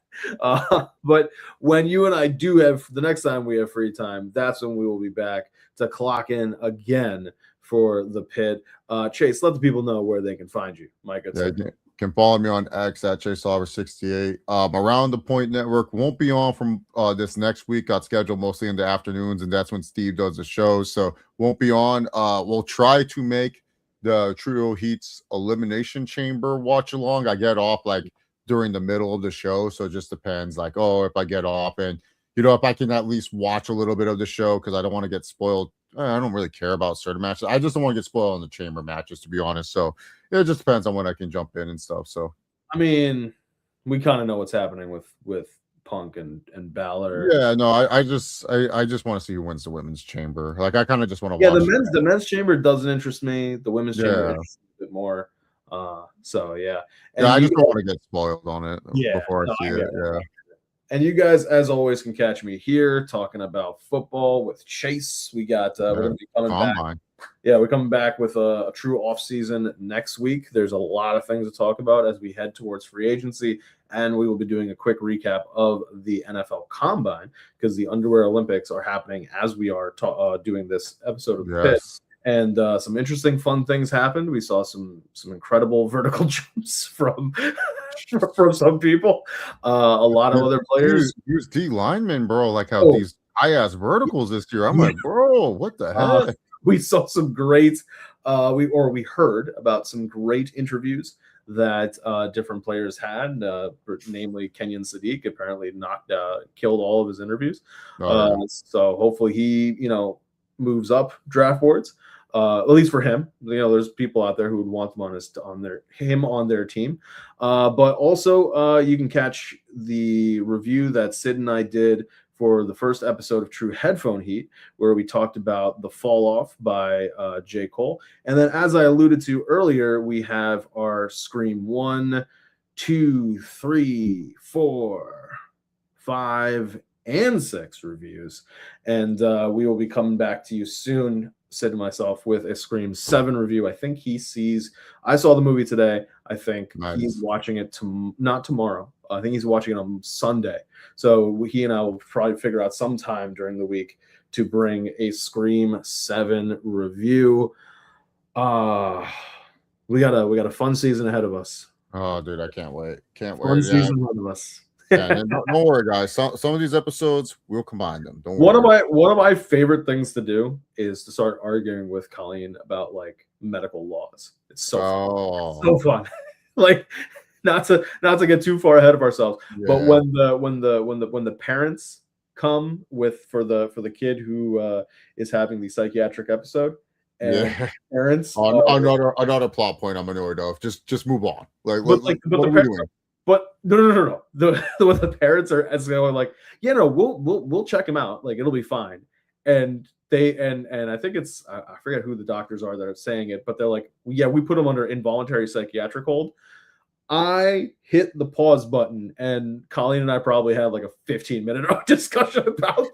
But when you and I do have the next time we have free time, that's when we will be back to clock in again for the Pit. Chase, let the people know where they can find you. Mike, you can follow me on X at ChaseOliver68. Around the Point Network won't be on from this next week. Got scheduled mostly in the afternoons, and that's when Steve does the show. So won't be on. We'll try to make the Trio Heats Elimination Chamber watch along. I get off like during the middle of the show, so it just depends. Like, if I get off and if I can at least watch a little bit of the show because I don't want to get spoiled. I don't really care about certain matches. I just don't want to get spoiled on the chamber matches, to be honest. So it just depends on when I can jump in and stuff. So I mean, we kind of know what's happening with Punk and Balor. Yeah, no, I just want to see who wins the women's chamber. Like I kind of just want to watch. The men's chamber doesn't interest me. The women's chamber interests me a bit more. So yeah. And I just don't want to get spoiled on it before I see it. Yeah. And you guys, as always, can catch me here talking about football with Chase. We got we're going to be coming back. Yeah, we're coming back with a true off season next week. There's a lot of things to talk about as we head towards free agency, and we will be doing a quick recap of the NFL Combine because the Underwear Olympics are happening as we are doing this episode of the Pit. And some interesting, fun things happened. We saw some incredible vertical jumps from some people. A lot of other players. Use D linemen, bro. Like how these high-ass verticals this year. I'm like, bro, what the heck? We saw some great. We heard about some great interviews that different players had. Namely, Kenyon Sadiq apparently killed all of his interviews. So hopefully he moves up draft boards. At least for him, there's people out there who would want him on their team. But also, you can catch the review that Sid and I did for the first episode of True Headphone Heat, where we talked about The Fall Off by J. Cole. And then, as I alluded to earlier, we have our Scream 1, 2, 3, 4, 5, and 6 reviews. And we will be coming back to you soon, Sid and myself, with a Scream 7 review. I think I saw the movie today. I think he's watching it not tomorrow. I think he's watching it on Sunday. So he and I will probably figure out sometime during the week to bring a Scream 7 review. We got a fun season ahead of us. Oh, dude, I can't wait. Fun season ahead of us. Don't worry, guys. Some of these episodes we'll combine them. One of my favorite things to do is to start arguing with Colleen about like medical laws. It's so fun. Like not to get too far ahead of ourselves, but when the parents come for the kid who is having the psychiatric episode, and parents another plot point I'm annoyed of. Just move on. What are we doing? But no. The parents are going like, we'll check him out. Like it'll be fine. and I think it's I forget who the doctors are that are saying it, but they're like, yeah, we put him under involuntary psychiatric hold. I hit the pause button, and Colleen and I probably had like a 15-minute discussion about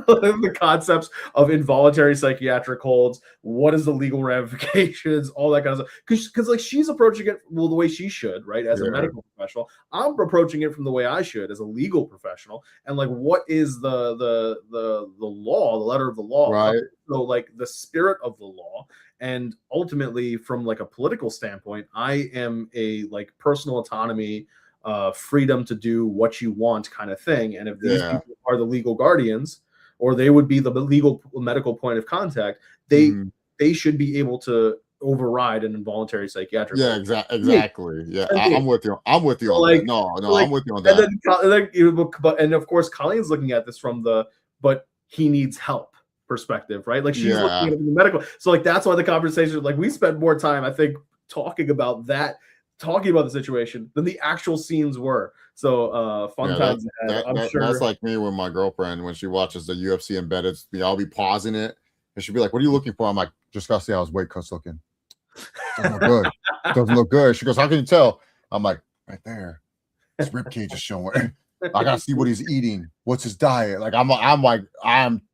the concepts of involuntary psychiatric holds. What is the legal ramifications? All that kind of stuff. Because like she's approaching it the way she should, right? As a medical professional, I'm approaching it from the way I should as a legal professional. And like, what is the law, the letter of the law, right? So like the spirit of the law. And ultimately, from like a political standpoint, I am a like personal autonomy, freedom to do what you want kind of thing. And if these people are the legal guardians, or they would be the legal medical point of contact, they should be able to override an involuntary psychiatric. Yeah, exactly. Yeah, I'm with you. I'm with you on like, that. No, like, I'm with you on that. And of course, Colleen's looking at this from the but he needs help perspective, right? Like she's looking at it from the medical. So like that's why the conversation, like we spent more time, I think, talking about the situation than the actual scenes were. So fun times ahead. I'm sure that's like me with my girlfriend when she watches the UFC embedded. I'll be pausing it and she'll be like, "What are you looking for?" I'm like, "Just gotta see how his weight cut's looking. Doesn't look good. Doesn't look good." She goes, "How can you tell?" I'm like, "Right there. His rib cage is showing." I gotta see what he's eating. What's his diet? Like I'm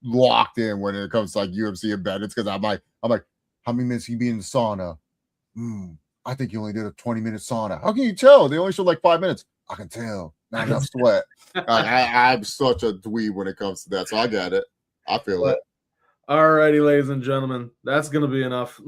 locked in when it comes to like UFC embedded because I'm like, how many minutes he be in the sauna? I think he only did a 20-minute sauna. How can you tell? They only showed like 5 minutes. I can tell. Not enough sweat. I'm such a dweeb when it comes to that, so I get it. I feel it. All righty, ladies and gentlemen, that's gonna be enough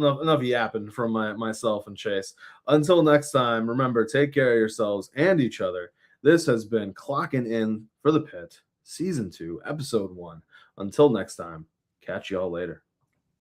yapping from myself and Chase. Until next time, remember, take care of yourselves and each other. This has been Clocking In for the Pit, Season 2, Episode 1. Until next time, catch y'all later.